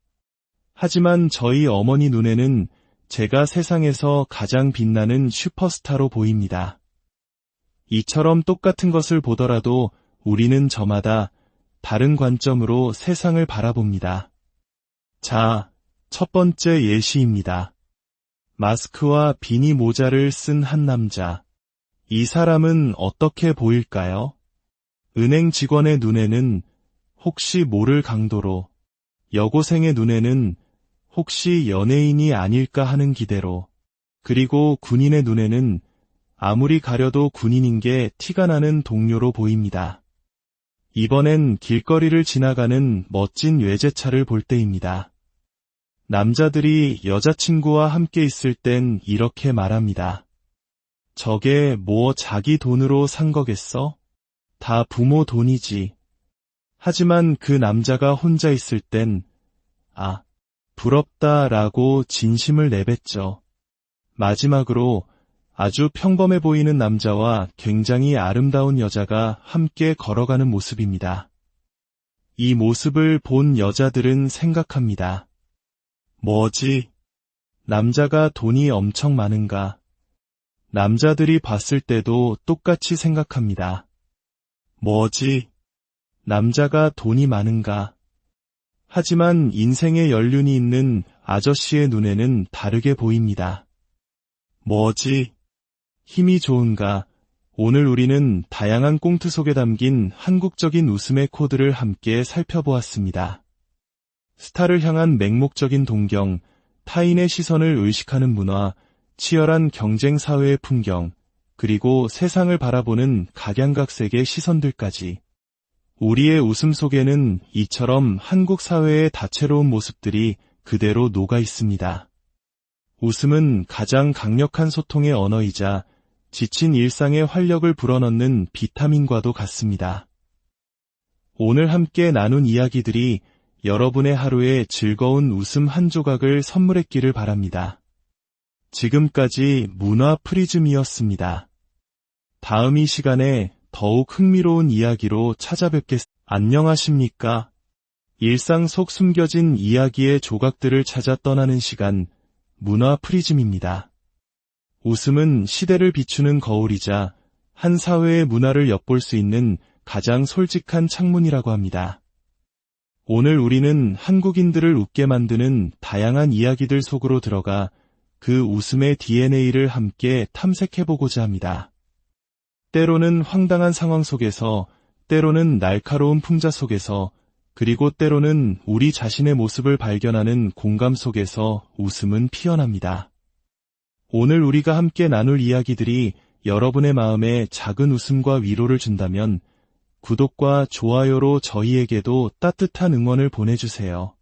하지만 저희 어머니 눈에는 제가 세상에서 가장 빛나는 슈퍼스타로 보입니다. 이처럼 똑같은 것을 보더라도 우리는 저마다 다른 관점으로 세상을 바라봅니다. 자, 첫 번째 예시입니다. 마스크와 비니 모자를 쓴 한 남자. 이 사람은 어떻게 보일까요? 은행 직원의 눈에는 혹시 모를 강도로, 여고생의 눈에는 혹시 연예인이 아닐까 하는 기대로, 그리고 군인의 눈에는 아무리 가려도 군인인 게 티가 나는 동료로 보입니다. 이번엔 길거리를 지나가는 멋진 외제차를 볼 때입니다. 남자들이 여자친구와 함께 있을 땐 이렇게 말합니다. 저게 뭐 자기 돈으로 산 거겠어? 다 부모 돈이지. 하지만 그 남자가 혼자 있을 땐 아, 부럽다라고 진심을 내뱉죠. 마지막으로 아주 평범해 보이는 남자와 굉장히 아름다운 여자가 함께 걸어가는 모습입니다. 이 모습을 본 여자들은 생각합니다. 뭐지? 남자가 돈이 엄청 많은가? 남자들이 봤을 때도 똑같이 생각합니다. 뭐지? 남자가 돈이 많은가? 하지만 인생의 연륜이 있는 아저씨의 눈에는 다르게 보입니다. 뭐지? 힘이 좋은가? 오늘 우리는 다양한 꽁트 속에 담긴 한국적인 웃음의 코드를 함께 살펴보았습니다. 스타를 향한 맹목적인 동경, 타인의 시선을 의식하는 문화, 치열한 경쟁 사회의 풍경, 그리고 세상을 바라보는 각양각색의 시선들까지. 우리의 웃음 속에는 이처럼 한국 사회의 다채로운 모습들이 그대로 녹아 있습니다. 웃음은 가장 강력한 소통의 언어이자 지친 일상의 활력을 불어넣는 비타민과도 같습니다. 오늘 함께 나눈 이야기들이 여러분의 하루에 즐거운 웃음 한 조각을 선물했기를 바랍니다. 지금까지 문화 프리즘이었습니다. 다음 이 시간에 더욱 흥미로운 이야기로 찾아뵙겠습니다. 안녕하십니까? 일상 속 숨겨진 이야기의 조각들을 찾아 떠나는 시간, 문화 프리즘입니다. 웃음은 시대를 비추는 거울이자 한 사회의 문화를 엿볼 수 있는 가장 솔직한 창문이라고 합니다. 오늘 우리는 한국인들을 웃게 만드는 다양한 이야기들 속으로 들어가 그 웃음의 DNA를 함께 탐색해보고자 합니다. 때로는 황당한 상황 속에서, 때로는 날카로운 풍자 속에서, 그리고 때로는 우리 자신의 모습을 발견하는 공감 속에서 웃음은 피어납니다. 오늘 우리가 함께 나눌 이야기들이 여러분의 마음에 작은 웃음과 위로를 준다면 구독과 좋아요로 저희에게도 따뜻한 응원을 보내주세요.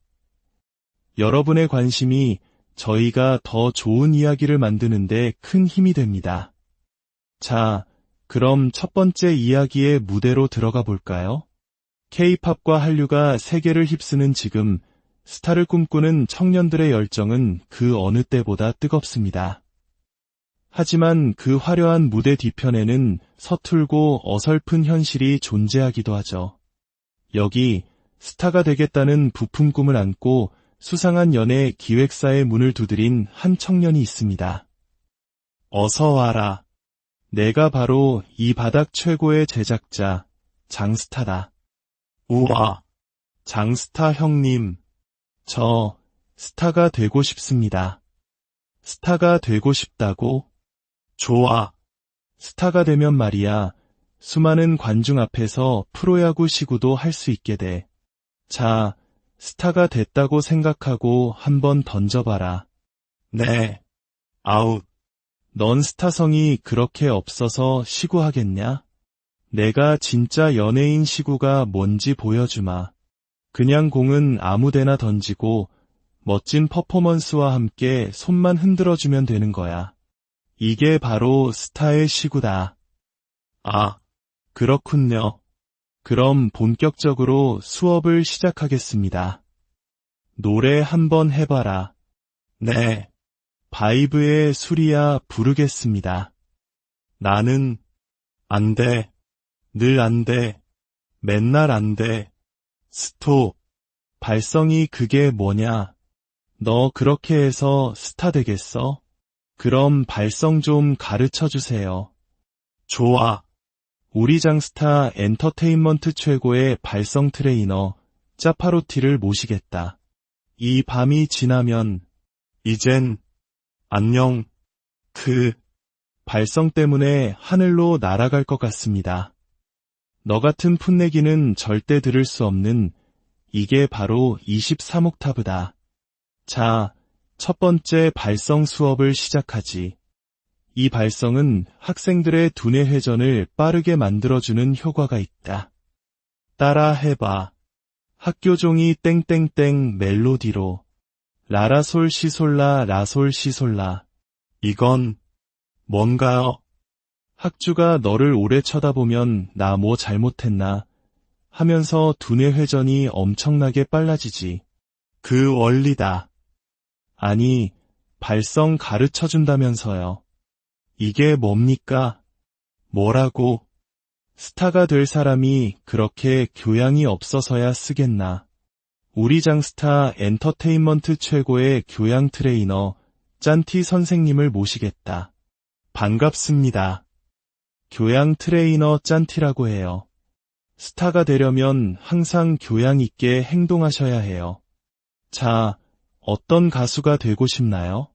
여러분의 관심이 저희가 더 좋은 이야기를 만드는데 큰 힘이 됩니다. 자, 그럼 첫 번째 이야기의 무대로 들어가 볼까요? K-팝과 한류가 세계를 휩쓰는 지금, 스타를 꿈꾸는 청년들의 열정은 그 어느 때보다 뜨겁습니다. 하지만 그 화려한 무대 뒤편에는 서툴고 어설픈 현실이 존재하기도 하죠. 여기 스타가 되겠다는 부푼 꿈을 안고 수상한 연예 기획사의 문을 두드린 한 청년이 있습니다. 어서 와라. 내가 바로 이 바닥 최고의 제작자, 장스타다. 우와, 장스타 형님. 저 스타가 되고 싶습니다. 스타가 되고 싶다고? 좋아. 스타가 되면 말이야, 수많은 관중 앞에서 프로야구 시구도 할 수 있게 돼. 자, 스타가 됐다고 생각하고 한번 던져봐라. 네. 아웃. 넌 스타성이 그렇게 없어서 시구하겠냐? 내가 진짜 연예인 시구가 뭔지 보여주마. 그냥 공은 아무데나 던지고 멋진 퍼포먼스와 함께 손만 흔들어주면 되는 거야. 이게 바로 스타의 시구다. 아, 그렇군요. 그럼 본격적으로 수업을 시작하겠습니다. 노래 한번 해봐라. 네. 바이브의 수리야 부르겠습니다. 나는 안 돼. 늘 안 돼. 맨날 안 돼. 스톱. 발성이 그게 뭐냐? 너 그렇게 해서 스타 되겠어? 그럼 발성 좀 가르쳐 주세요. 좋아. 우리 장스타 엔터테인먼트 최고의 발성 트레이너 짜파로티를 모시겠다. 이 밤이 지나면 이젠 안녕. 발성 때문에 하늘로 날아갈 것 같습니다. 너 같은 풋내기는 절대 들을 수 없는, 이게 바로 23옥타브다. 자, 첫 번째 발성 수업을 시작하지. 이 발성은 학생들의 두뇌 회전을 빠르게 만들어주는 효과가 있다. 따라 해봐. 학교 종이 땡땡땡 멜로디로. 라라솔 시솔라 라솔 시솔라. 이건 뭔가요? 학주가 너를 오래 쳐다보면 나 뭐 잘못했나 하면서 두뇌 회전이 엄청나게 빨라지지. 그 원리다. 아니, 발성 가르쳐준다면서요. 이게 뭡니까? 뭐라고? 스타가 될 사람이 그렇게 교양이 없어서야 쓰겠나. 우리 장스타 엔터테인먼트 최고의 교양 트레이너 짠티 선생님을 모시겠다. 반갑습니다. 교양 트레이너 짠티라고 해요. 스타가 되려면 항상 교양 있게 행동하셔야 해요. 자, 어떤 가수가 되고 싶나요?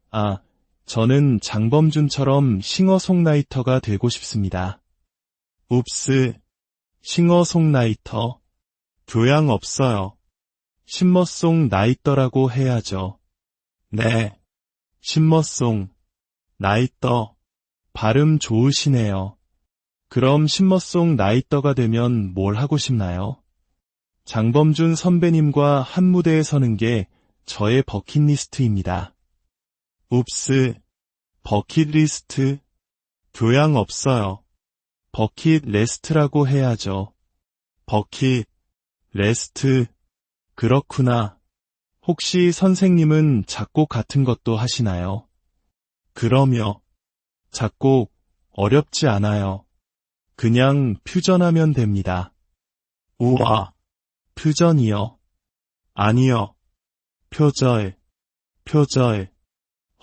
아, 저는 장범준처럼 싱어송라이터가 되고 싶습니다. 웁스, 싱어송라이터. 교양 없어요. 심머송 나이터라고 해야죠. 네, 심머송 나이터. 발음 좋으시네요. 그럼 심머송 나이터가 되면 뭘 하고 싶나요? 장범준 선배님과 한 무대에 서는 게 저의 버킷리스트입니다. 웁스, 버킷리스트. 교양 없어요. 버킷레스트라고 해야죠. 버킷, 레스트. 그렇구나. 혹시 선생님은 작곡 같은 것도 하시나요? 그럼요. 작곡 어렵지 않아요. 그냥 퓨전하면 됩니다. 우와. 표전이요. 아니요. 표절. 표절.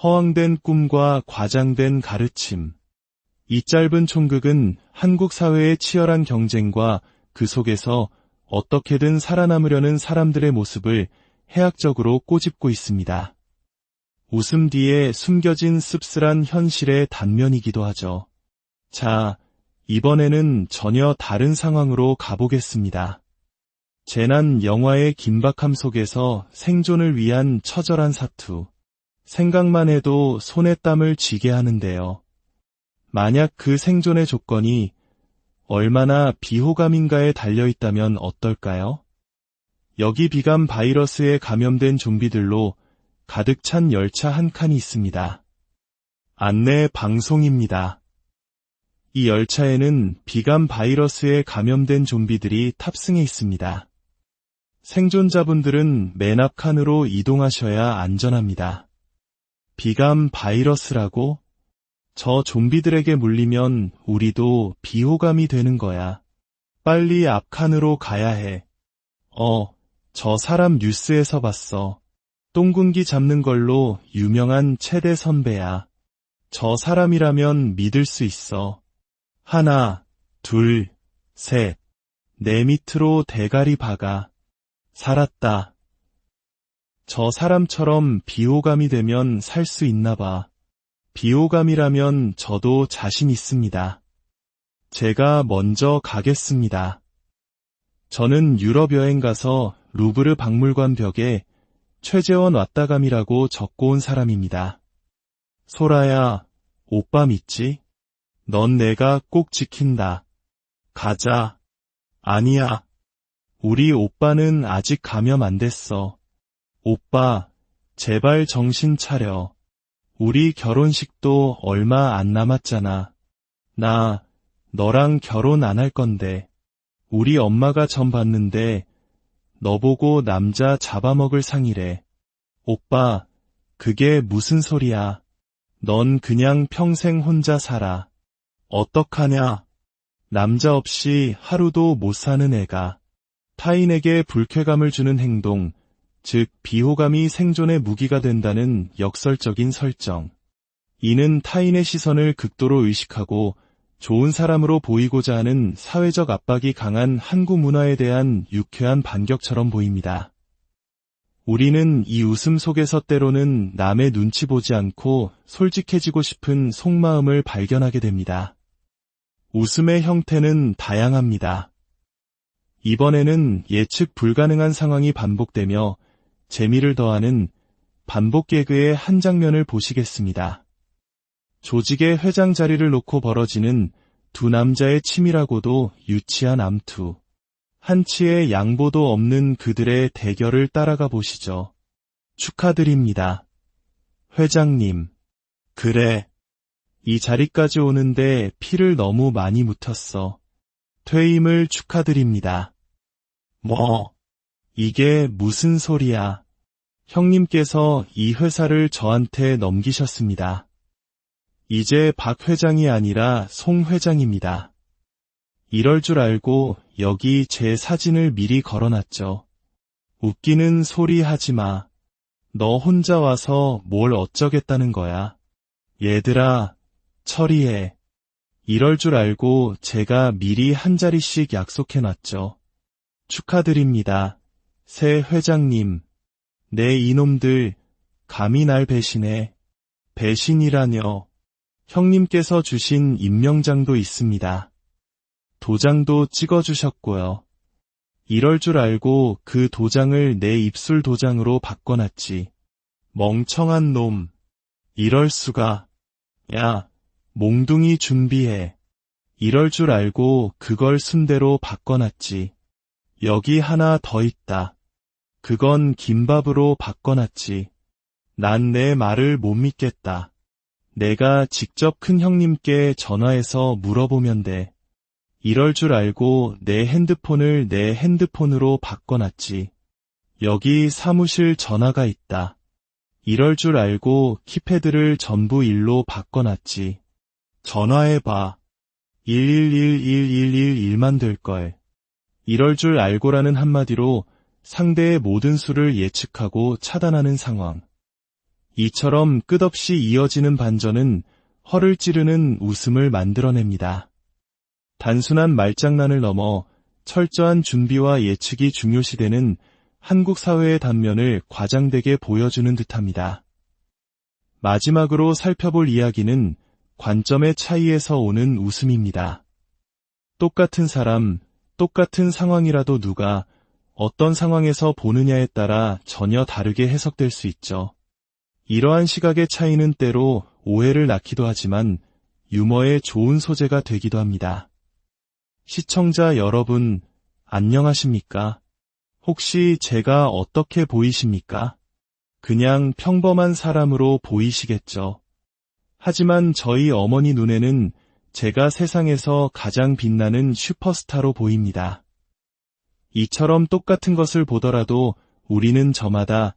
허황된 꿈과 과장된 가르침. 이 짧은 총극은 한국 사회의 치열한 경쟁과 그 속에서 어떻게든 살아남으려는 사람들의 모습을 해학적으로 꼬집고 있습니다. 웃음 뒤에 숨겨진 씁쓸한 현실의 단면이기도 하죠. 자, 이번에는 전혀 다른 상황으로 가보겠습니다. 재난 영화의 긴박함 속에서 생존을 위한 처절한 사투. 생각만 해도 손에 땀을 쥐게 하는데요. 만약 그 생존의 조건이 얼마나 비호감인가에 달려있다면 어떨까요? 여기 비감 바이러스에 감염된 좀비들로 가득 찬 열차 한 칸이 있습니다. 안내 방송입니다. 이 열차에는 비감 바이러스에 감염된 좀비들이 탑승해 있습니다. 생존자분들은 맨 앞 칸으로 이동하셔야 안전합니다. 비감 바이러스라고? 저 좀비들에게 물리면 우리도 비호감이 되는 거야. 빨리 앞칸으로 가야 해. 저 사람 뉴스에서 봤어. 똥군기 잡는 걸로 유명한 체대 선배야. 저 사람이라면 믿을 수 있어. 하나, 둘, 셋. 내 밑으로 대가리 박아. 살았다. 저 사람처럼 비호감이 되면 살 수 있나 봐. 비호감이라면 저도 자신 있습니다. 제가 먼저 가겠습니다. 저는 유럽 여행 가서 루브르 박물관 벽에 최재원 왔다감이라고 적고 온 사람입니다. 소라야, 오빠 믿지? 넌 내가 꼭 지킨다. 가자. 아니야. 우리 오빠는 아직 감염 안 됐어. 오빠, 제발 정신 차려. 우리 결혼식도 얼마 안 남았잖아. 나 너랑 결혼 안 할 건데. 우리 엄마가 전 봤는데 너 보고 남자 잡아먹을 상이래. 오빠, 그게 무슨 소리야. 넌 그냥 평생 혼자 살아. 어떡하냐. 남자 없이 하루도 못 사는 애가. 타인에게 불쾌감을 주는 행동, 즉 비호감이 생존의 무기가 된다는 역설적인 설정. 이는 타인의 시선을 극도로 의식하고 좋은 사람으로 보이고자 하는 사회적 압박이 강한 한국 문화에 대한 유쾌한 반격처럼 보입니다. 우리는 이 웃음 속에서 때로는 남의 눈치 보지 않고 솔직해지고 싶은 속마음을 발견하게 됩니다. 웃음의 형태는 다양합니다. 이번에는 예측 불가능한 상황이 반복되며 재미를 더하는 반복 개그의 한 장면을 보시겠습니다. 조직의 회장 자리를 놓고 벌어지는 두 남자의 치밀하고도 유치한 암투. 한치의 양보도 없는 그들의 대결을 따라가 보시죠. 축하드립니다. 회장님. 그래. 이 자리까지 오는데 피를 너무 많이 묻혔어. 퇴임을 축하드립니다. 뭐? 이게 무슨 소리야. 형님께서 이 회사를 저한테 넘기셨습니다. 이제 박 회장이 아니라 송 회장입니다. 이럴 줄 알고 여기 제 사진을 미리 걸어놨죠. 웃기는 소리 하지 마. 너 혼자 와서 뭘 어쩌겠다는 거야. 얘들아, 처리해. 이럴 줄 알고 제가 미리 한 자리씩 약속해놨죠. 축하드립니다. 새 회장님. 내 이놈들, 감히 날 배신해. 배신이라뇨. 형님께서 주신 임명장도 있습니다. 도장도 찍어주셨고요. 이럴 줄 알고 그 도장을 내 입술 도장으로 바꿔놨지. 멍청한 놈. 이럴 수가. 야, 몽둥이 준비해. 이럴 줄 알고 그걸 순대로 바꿔놨지. 여기 하나 더 있다. 그건 김밥으로 바꿔놨지. 난 내 말을 못 믿겠다. 내가 직접 큰 형님께 전화해서 물어보면 돼. 이럴 줄 알고 내 핸드폰을 내 핸드폰으로 바꿔놨지. 여기 사무실 전화가 있다. 이럴 줄 알고 키패드를 전부 1로 바꿔놨지. 전화해봐. 111111만 될걸. 이럴 줄 알고라는 한마디로 상대의 모든 수를 예측하고 차단하는 상황. 이처럼 끝없이 이어지는 반전은 허를 찌르는 웃음을 만들어냅니다. 단순한 말장난을 넘어 철저한 준비와 예측이 중요시되는 한국 사회의 단면을 과장되게 보여주는 듯합니다. 마지막으로 살펴볼 이야기는 관점의 차이에서 오는 웃음입니다. 똑같은 사람, 똑같은 상황이라도 누가 어떤 상황에서 보느냐에 따라 전혀 다르게 해석될 수 있죠. 이러한 시각의 차이는 때로 오해를 낳기도 하지만 유머의 좋은 소재가 되기도 합니다. 시청자 여러분, 안녕하십니까? 혹시 제가 어떻게 보이십니까? 그냥 평범한 사람으로 보이시겠죠. 하지만 저희 어머니 눈에는 제가 세상에서 가장 빛나는 슈퍼스타로 보입니다. 이처럼 똑같은 것을 보더라도 우리는 저마다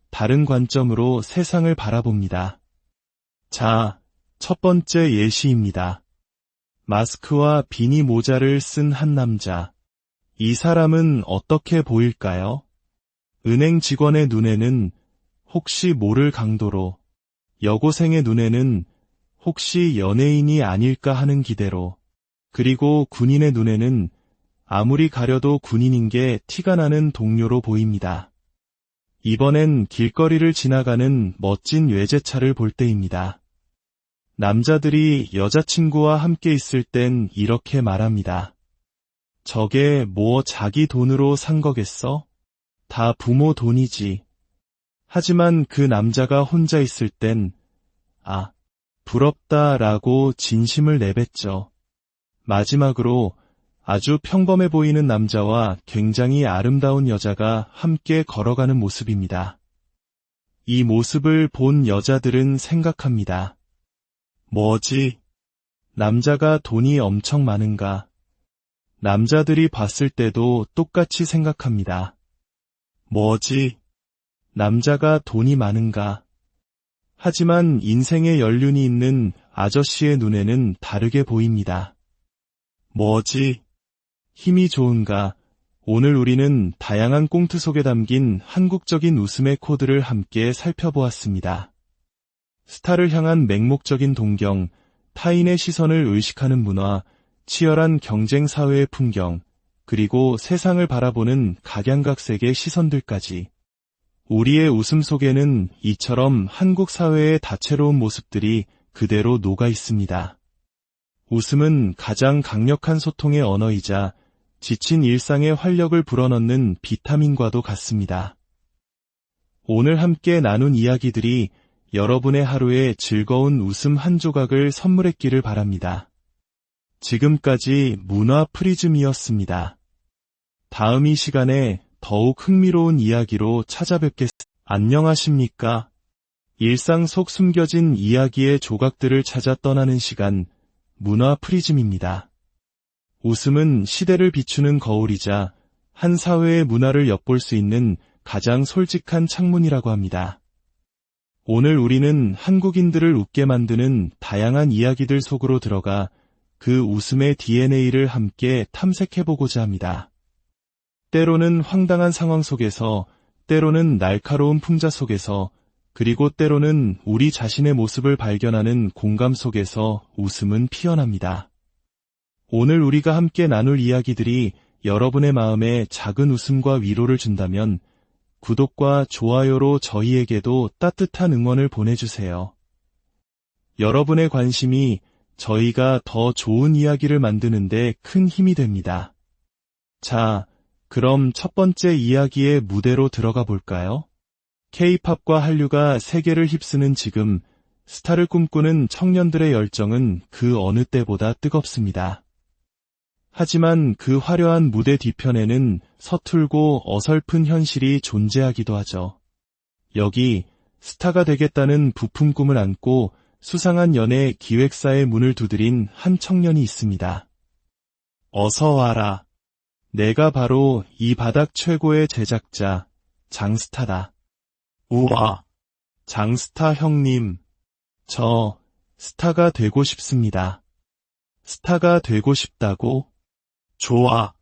다른 관점으로 세상을 바라봅니다. 자, 첫 번째 예시입니다. 마스크와 비니 모자를 쓴 한 남자. 이 사람은 어떻게 보일까요? 은행 직원의 눈에는 혹시 모를 강도로, 여고생의 눈에는 혹시 연예인이 아닐까 하는 기대로, 그리고 군인의 눈에는 아무리 가려도 군인인 게 티가 나는 동료로 보입니다. 이번엔 길거리를 지나가는 멋진 외제차를 볼 때입니다. 남자들이 여자친구와 함께 있을 땐 이렇게 말합니다. 저게 뭐 자기 돈으로 산 거겠어? 다 부모 돈이지. 하지만 그 남자가 혼자 있을 땐 아, 부럽다라고 진심을 내뱉죠. 마지막으로 아주 평범해 보이는 남자와 굉장히 아름다운 여자가 함께 걸어가는 모습입니다. 이 모습을 본 여자들은 생각합니다. 뭐지? 남자가 돈이 엄청 많은가? 남자들이 봤을 때도 똑같이 생각합니다. 뭐지? 남자가 돈이 많은가? 하지만 인생의 연륜이 있는 아저씨의 눈에는 다르게 보입니다. 뭐지? 힘이 좋은가? 오늘 우리는 다양한 꽁트 속에 담긴 한국적인 웃음의 코드를 함께 살펴보았습니다. 스타를 향한 맹목적인 동경, 타인의 시선을 의식하는 문화, 치열한 경쟁 사회의 풍경, 그리고 세상을 바라보는 각양각색의 시선들까지. 우리의 웃음 속에는 이처럼 한국 사회의 다채로운 모습들이 그대로 녹아 있습니다. 웃음은 가장 강력한 소통의 언어이자 지친 일상의 활력을 불어넣는 비타민과도 같습니다. 오늘 함께 나눈 이야기들이 여러분의 하루에 즐거운 웃음 한 조각을 선물했기를 바랍니다. 지금까지 문화 프리즘이었습니다. 다음 이 시간에 더욱 흥미로운 이야기로 찾아뵙겠습니다. 안녕하십니까? 일상 속 숨겨진 이야기의 조각들을 찾아 떠나는 시간, 문화 프리즘입니다. 웃음은 시대를 비추는 거울이자 한 사회의 문화를 엿볼 수 있는 가장 솔직한 창문이라고 합니다. 오늘 우리는 한국인들을 웃게 만드는 다양한 이야기들 속으로 들어가 그 웃음의 DNA를 함께 탐색해보고자 합니다. 때로는 황당한 상황 속에서, 때로는 날카로운 풍자 속에서, 그리고 때로는 우리 자신의 모습을 발견하는 공감 속에서 웃음은 피어납니다. 오늘 우리가 함께 나눌 이야기들이 여러분의 마음에 작은 웃음과 위로를 준다면 구독과 좋아요로 저희에게도 따뜻한 응원을 보내주세요. 여러분의 관심이 저희가 더 좋은 이야기를 만드는데 큰 힘이 됩니다. 자, 그럼 첫 번째 이야기의 무대로 들어가 볼까요? K-팝과 한류가 세계를 휩쓰는 지금, 스타를 꿈꾸는 청년들의 열정은 그 어느 때보다 뜨겁습니다. 하지만 그 화려한 무대 뒤편에는 서툴고 어설픈 현실이 존재하기도 하죠. 여기 스타가 되겠다는 부푼 꿈을 안고 수상한 연애 기획사의 문을 두드린 한 청년이 있습니다. 어서 와라. 내가 바로 이 바닥 최고의 제작자, 장스타다. 우와, 장스타 형님. 저 스타가 되고 싶습니다. 스타가 되고 싶다고? 좋아.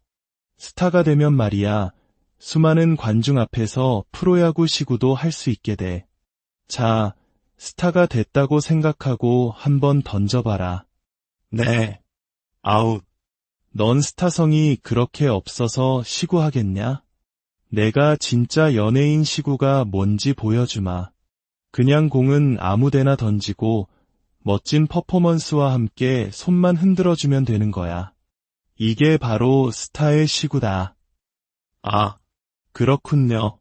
스타가 되면 말이야, 수많은 관중 앞에서 프로야구 시구도 할 수 있게 돼. 자, 스타가 됐다고 생각하고 한번 던져봐라. 네. 아웃. 넌 스타성이 그렇게 없어서 시구하겠냐? 내가 진짜 연예인 시구가 뭔지 보여주마. 그냥 공은 아무데나 던지고 멋진 퍼포먼스와 함께 손만 흔들어주면 되는 거야. 이게 바로 스타의 시구다. 아, 그렇군요.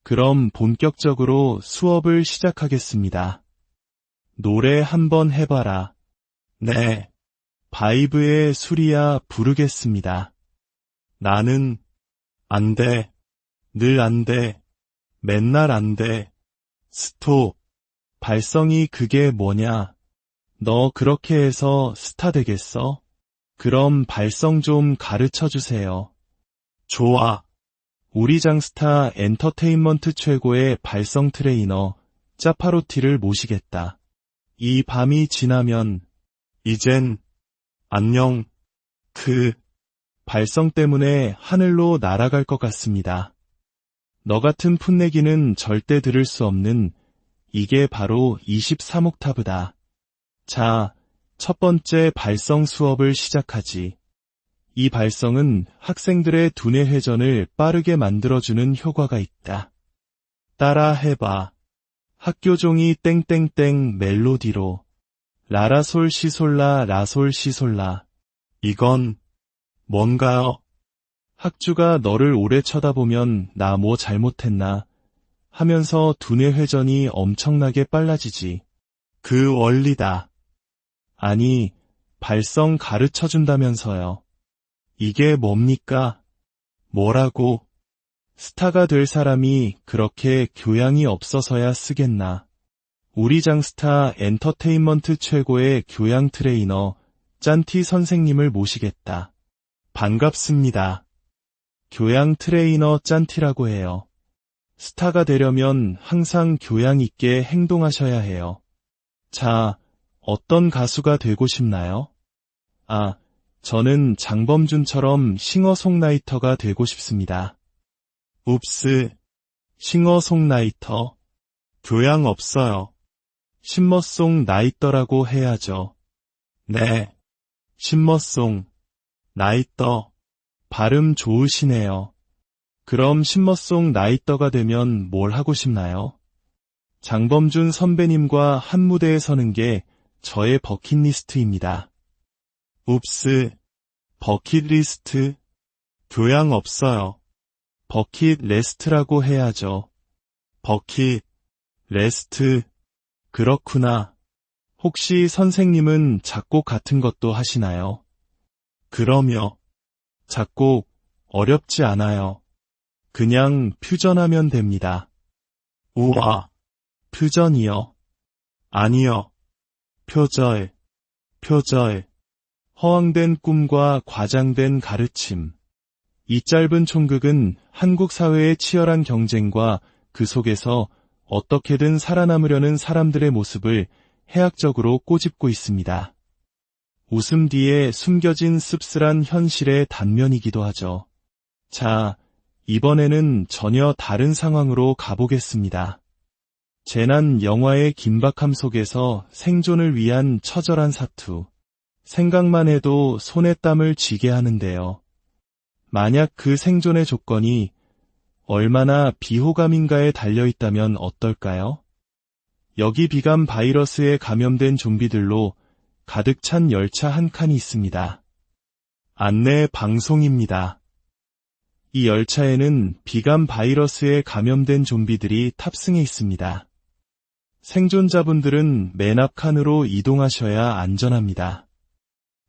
그럼 본격적으로 수업을 시작하겠습니다. 노래 한번 해봐라. 네. 바이브의 수리야 부르겠습니다. 나는 안 돼. 늘 안 돼. 맨날 안 돼. 스톱. 발성이 그게 뭐냐? 너 그렇게 해서 스타 되겠어? 그럼 발성 좀 가르쳐 주세요. 좋아. 우리 장스타 엔터테인먼트 최고의 발성 트레이너 짜파로티를 모시겠다. 이 밤이 지나면 이젠 안녕. 발성 때문에 하늘로 날아갈 것 같습니다. 너 같은 풋내기는 절대 들을 수 없는 이게 바로 23옥타브다. 자, 첫 번째 발성 수업을 시작하지. 이 발성은 학생들의 두뇌 회전을 빠르게 만들어주는 효과가 있다. 따라 해봐. 학교 종이 땡땡땡 멜로디로 라라솔 시솔라 라솔 시솔라. 이건 뭔가요? 학주가 너를 오래 쳐다보면 나 뭐 잘못했나 하면서 두뇌 회전이 엄청나게 빨라지지. 그 원리다. 아니, 발성 가르쳐준다면서요. 이게 뭡니까? 뭐라고? 스타가 될 사람이 그렇게 교양이 없어서야 쓰겠나. 우리 장스타 엔터테인먼트 최고의 교양 트레이너 짠티 선생님을 모시겠다. 반갑습니다. 교양 트레이너 짠티라고 해요. 스타가 되려면 항상 교양 있게 행동하셔야 해요. 자, 어떤 가수가 되고 싶나요? 아, 저는 장범준처럼 싱어송라이터가 되고 싶습니다. 웁스, 싱어송라이터. 교양 없어요. 신머송 라이터라고 해야죠. 네, 신머송 라이터. 발음 좋으시네요. 그럼 신머송라이터가 되면 뭘 하고 싶나요? 장범준 선배님과 한 무대에 서는 게 저의 버킷리스트입니다. 웁스, 버킷리스트. 교양 없어요. 버킷레스트라고 해야죠. 버킷레스트. 그렇구나. 혹시 선생님은 작곡 같은 것도 하시나요? 그럼요. 작곡 어렵지 않아요. 그냥 퓨전하면 됩니다. 우와, 퓨전이요? 아니요. 표절. 허황된 꿈과 과장된 가르침. 이 짧은 촌극은 한국 사회의 치열한 경쟁과 그 속에서 어떻게든 살아남으려는 사람들의 모습을 해학적으로 꼬집고 있습니다. 웃음 뒤에 숨겨진 씁쓸한 현실의 단면이기도 하죠. 자, 이번에는 전혀 다른 상황으로 가보겠습니다. 재난 영화의 긴박함 속에서 생존을 위한 처절한 사투. 생각만 해도 손에 땀을 쥐게 하는데요. 만약 그 생존의 조건이 얼마나 비호감인가에 달려있다면 어떨까요? 여기 비감 바이러스에 감염된 좀비들로 가득 찬 열차 한 칸이 있습니다. 안내 방송입니다. 이 열차에는 비감 바이러스에 감염된 좀비들이 탑승해 있습니다. 생존자분들은 맨 앞 칸으로 이동하셔야 안전합니다.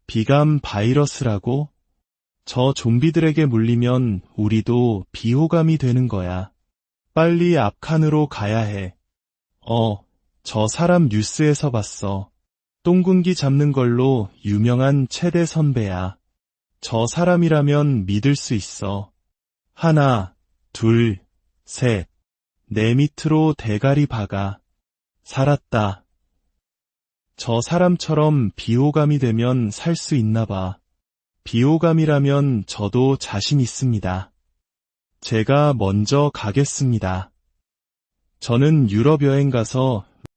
비감 바이러스라고? 저 좀비들에게 물리면 우리도 비호감이 되는 거야. 빨리 앞 칸으로 가야 해. 저 사람 뉴스에서 봤어. 똥군기 잡는 걸로 유명한 체대 선배야. 저 사람이라면 믿을 수 있어. 하나, 둘, 셋. 내 밑으로 대가리 박아. 살았다. 저 사람처럼 비호감이 되면 살 수 있나 봐. 비호감이라면 저도 자신 있습니다. 제가 먼저 가겠습니다. 저는 유럽 여행 가서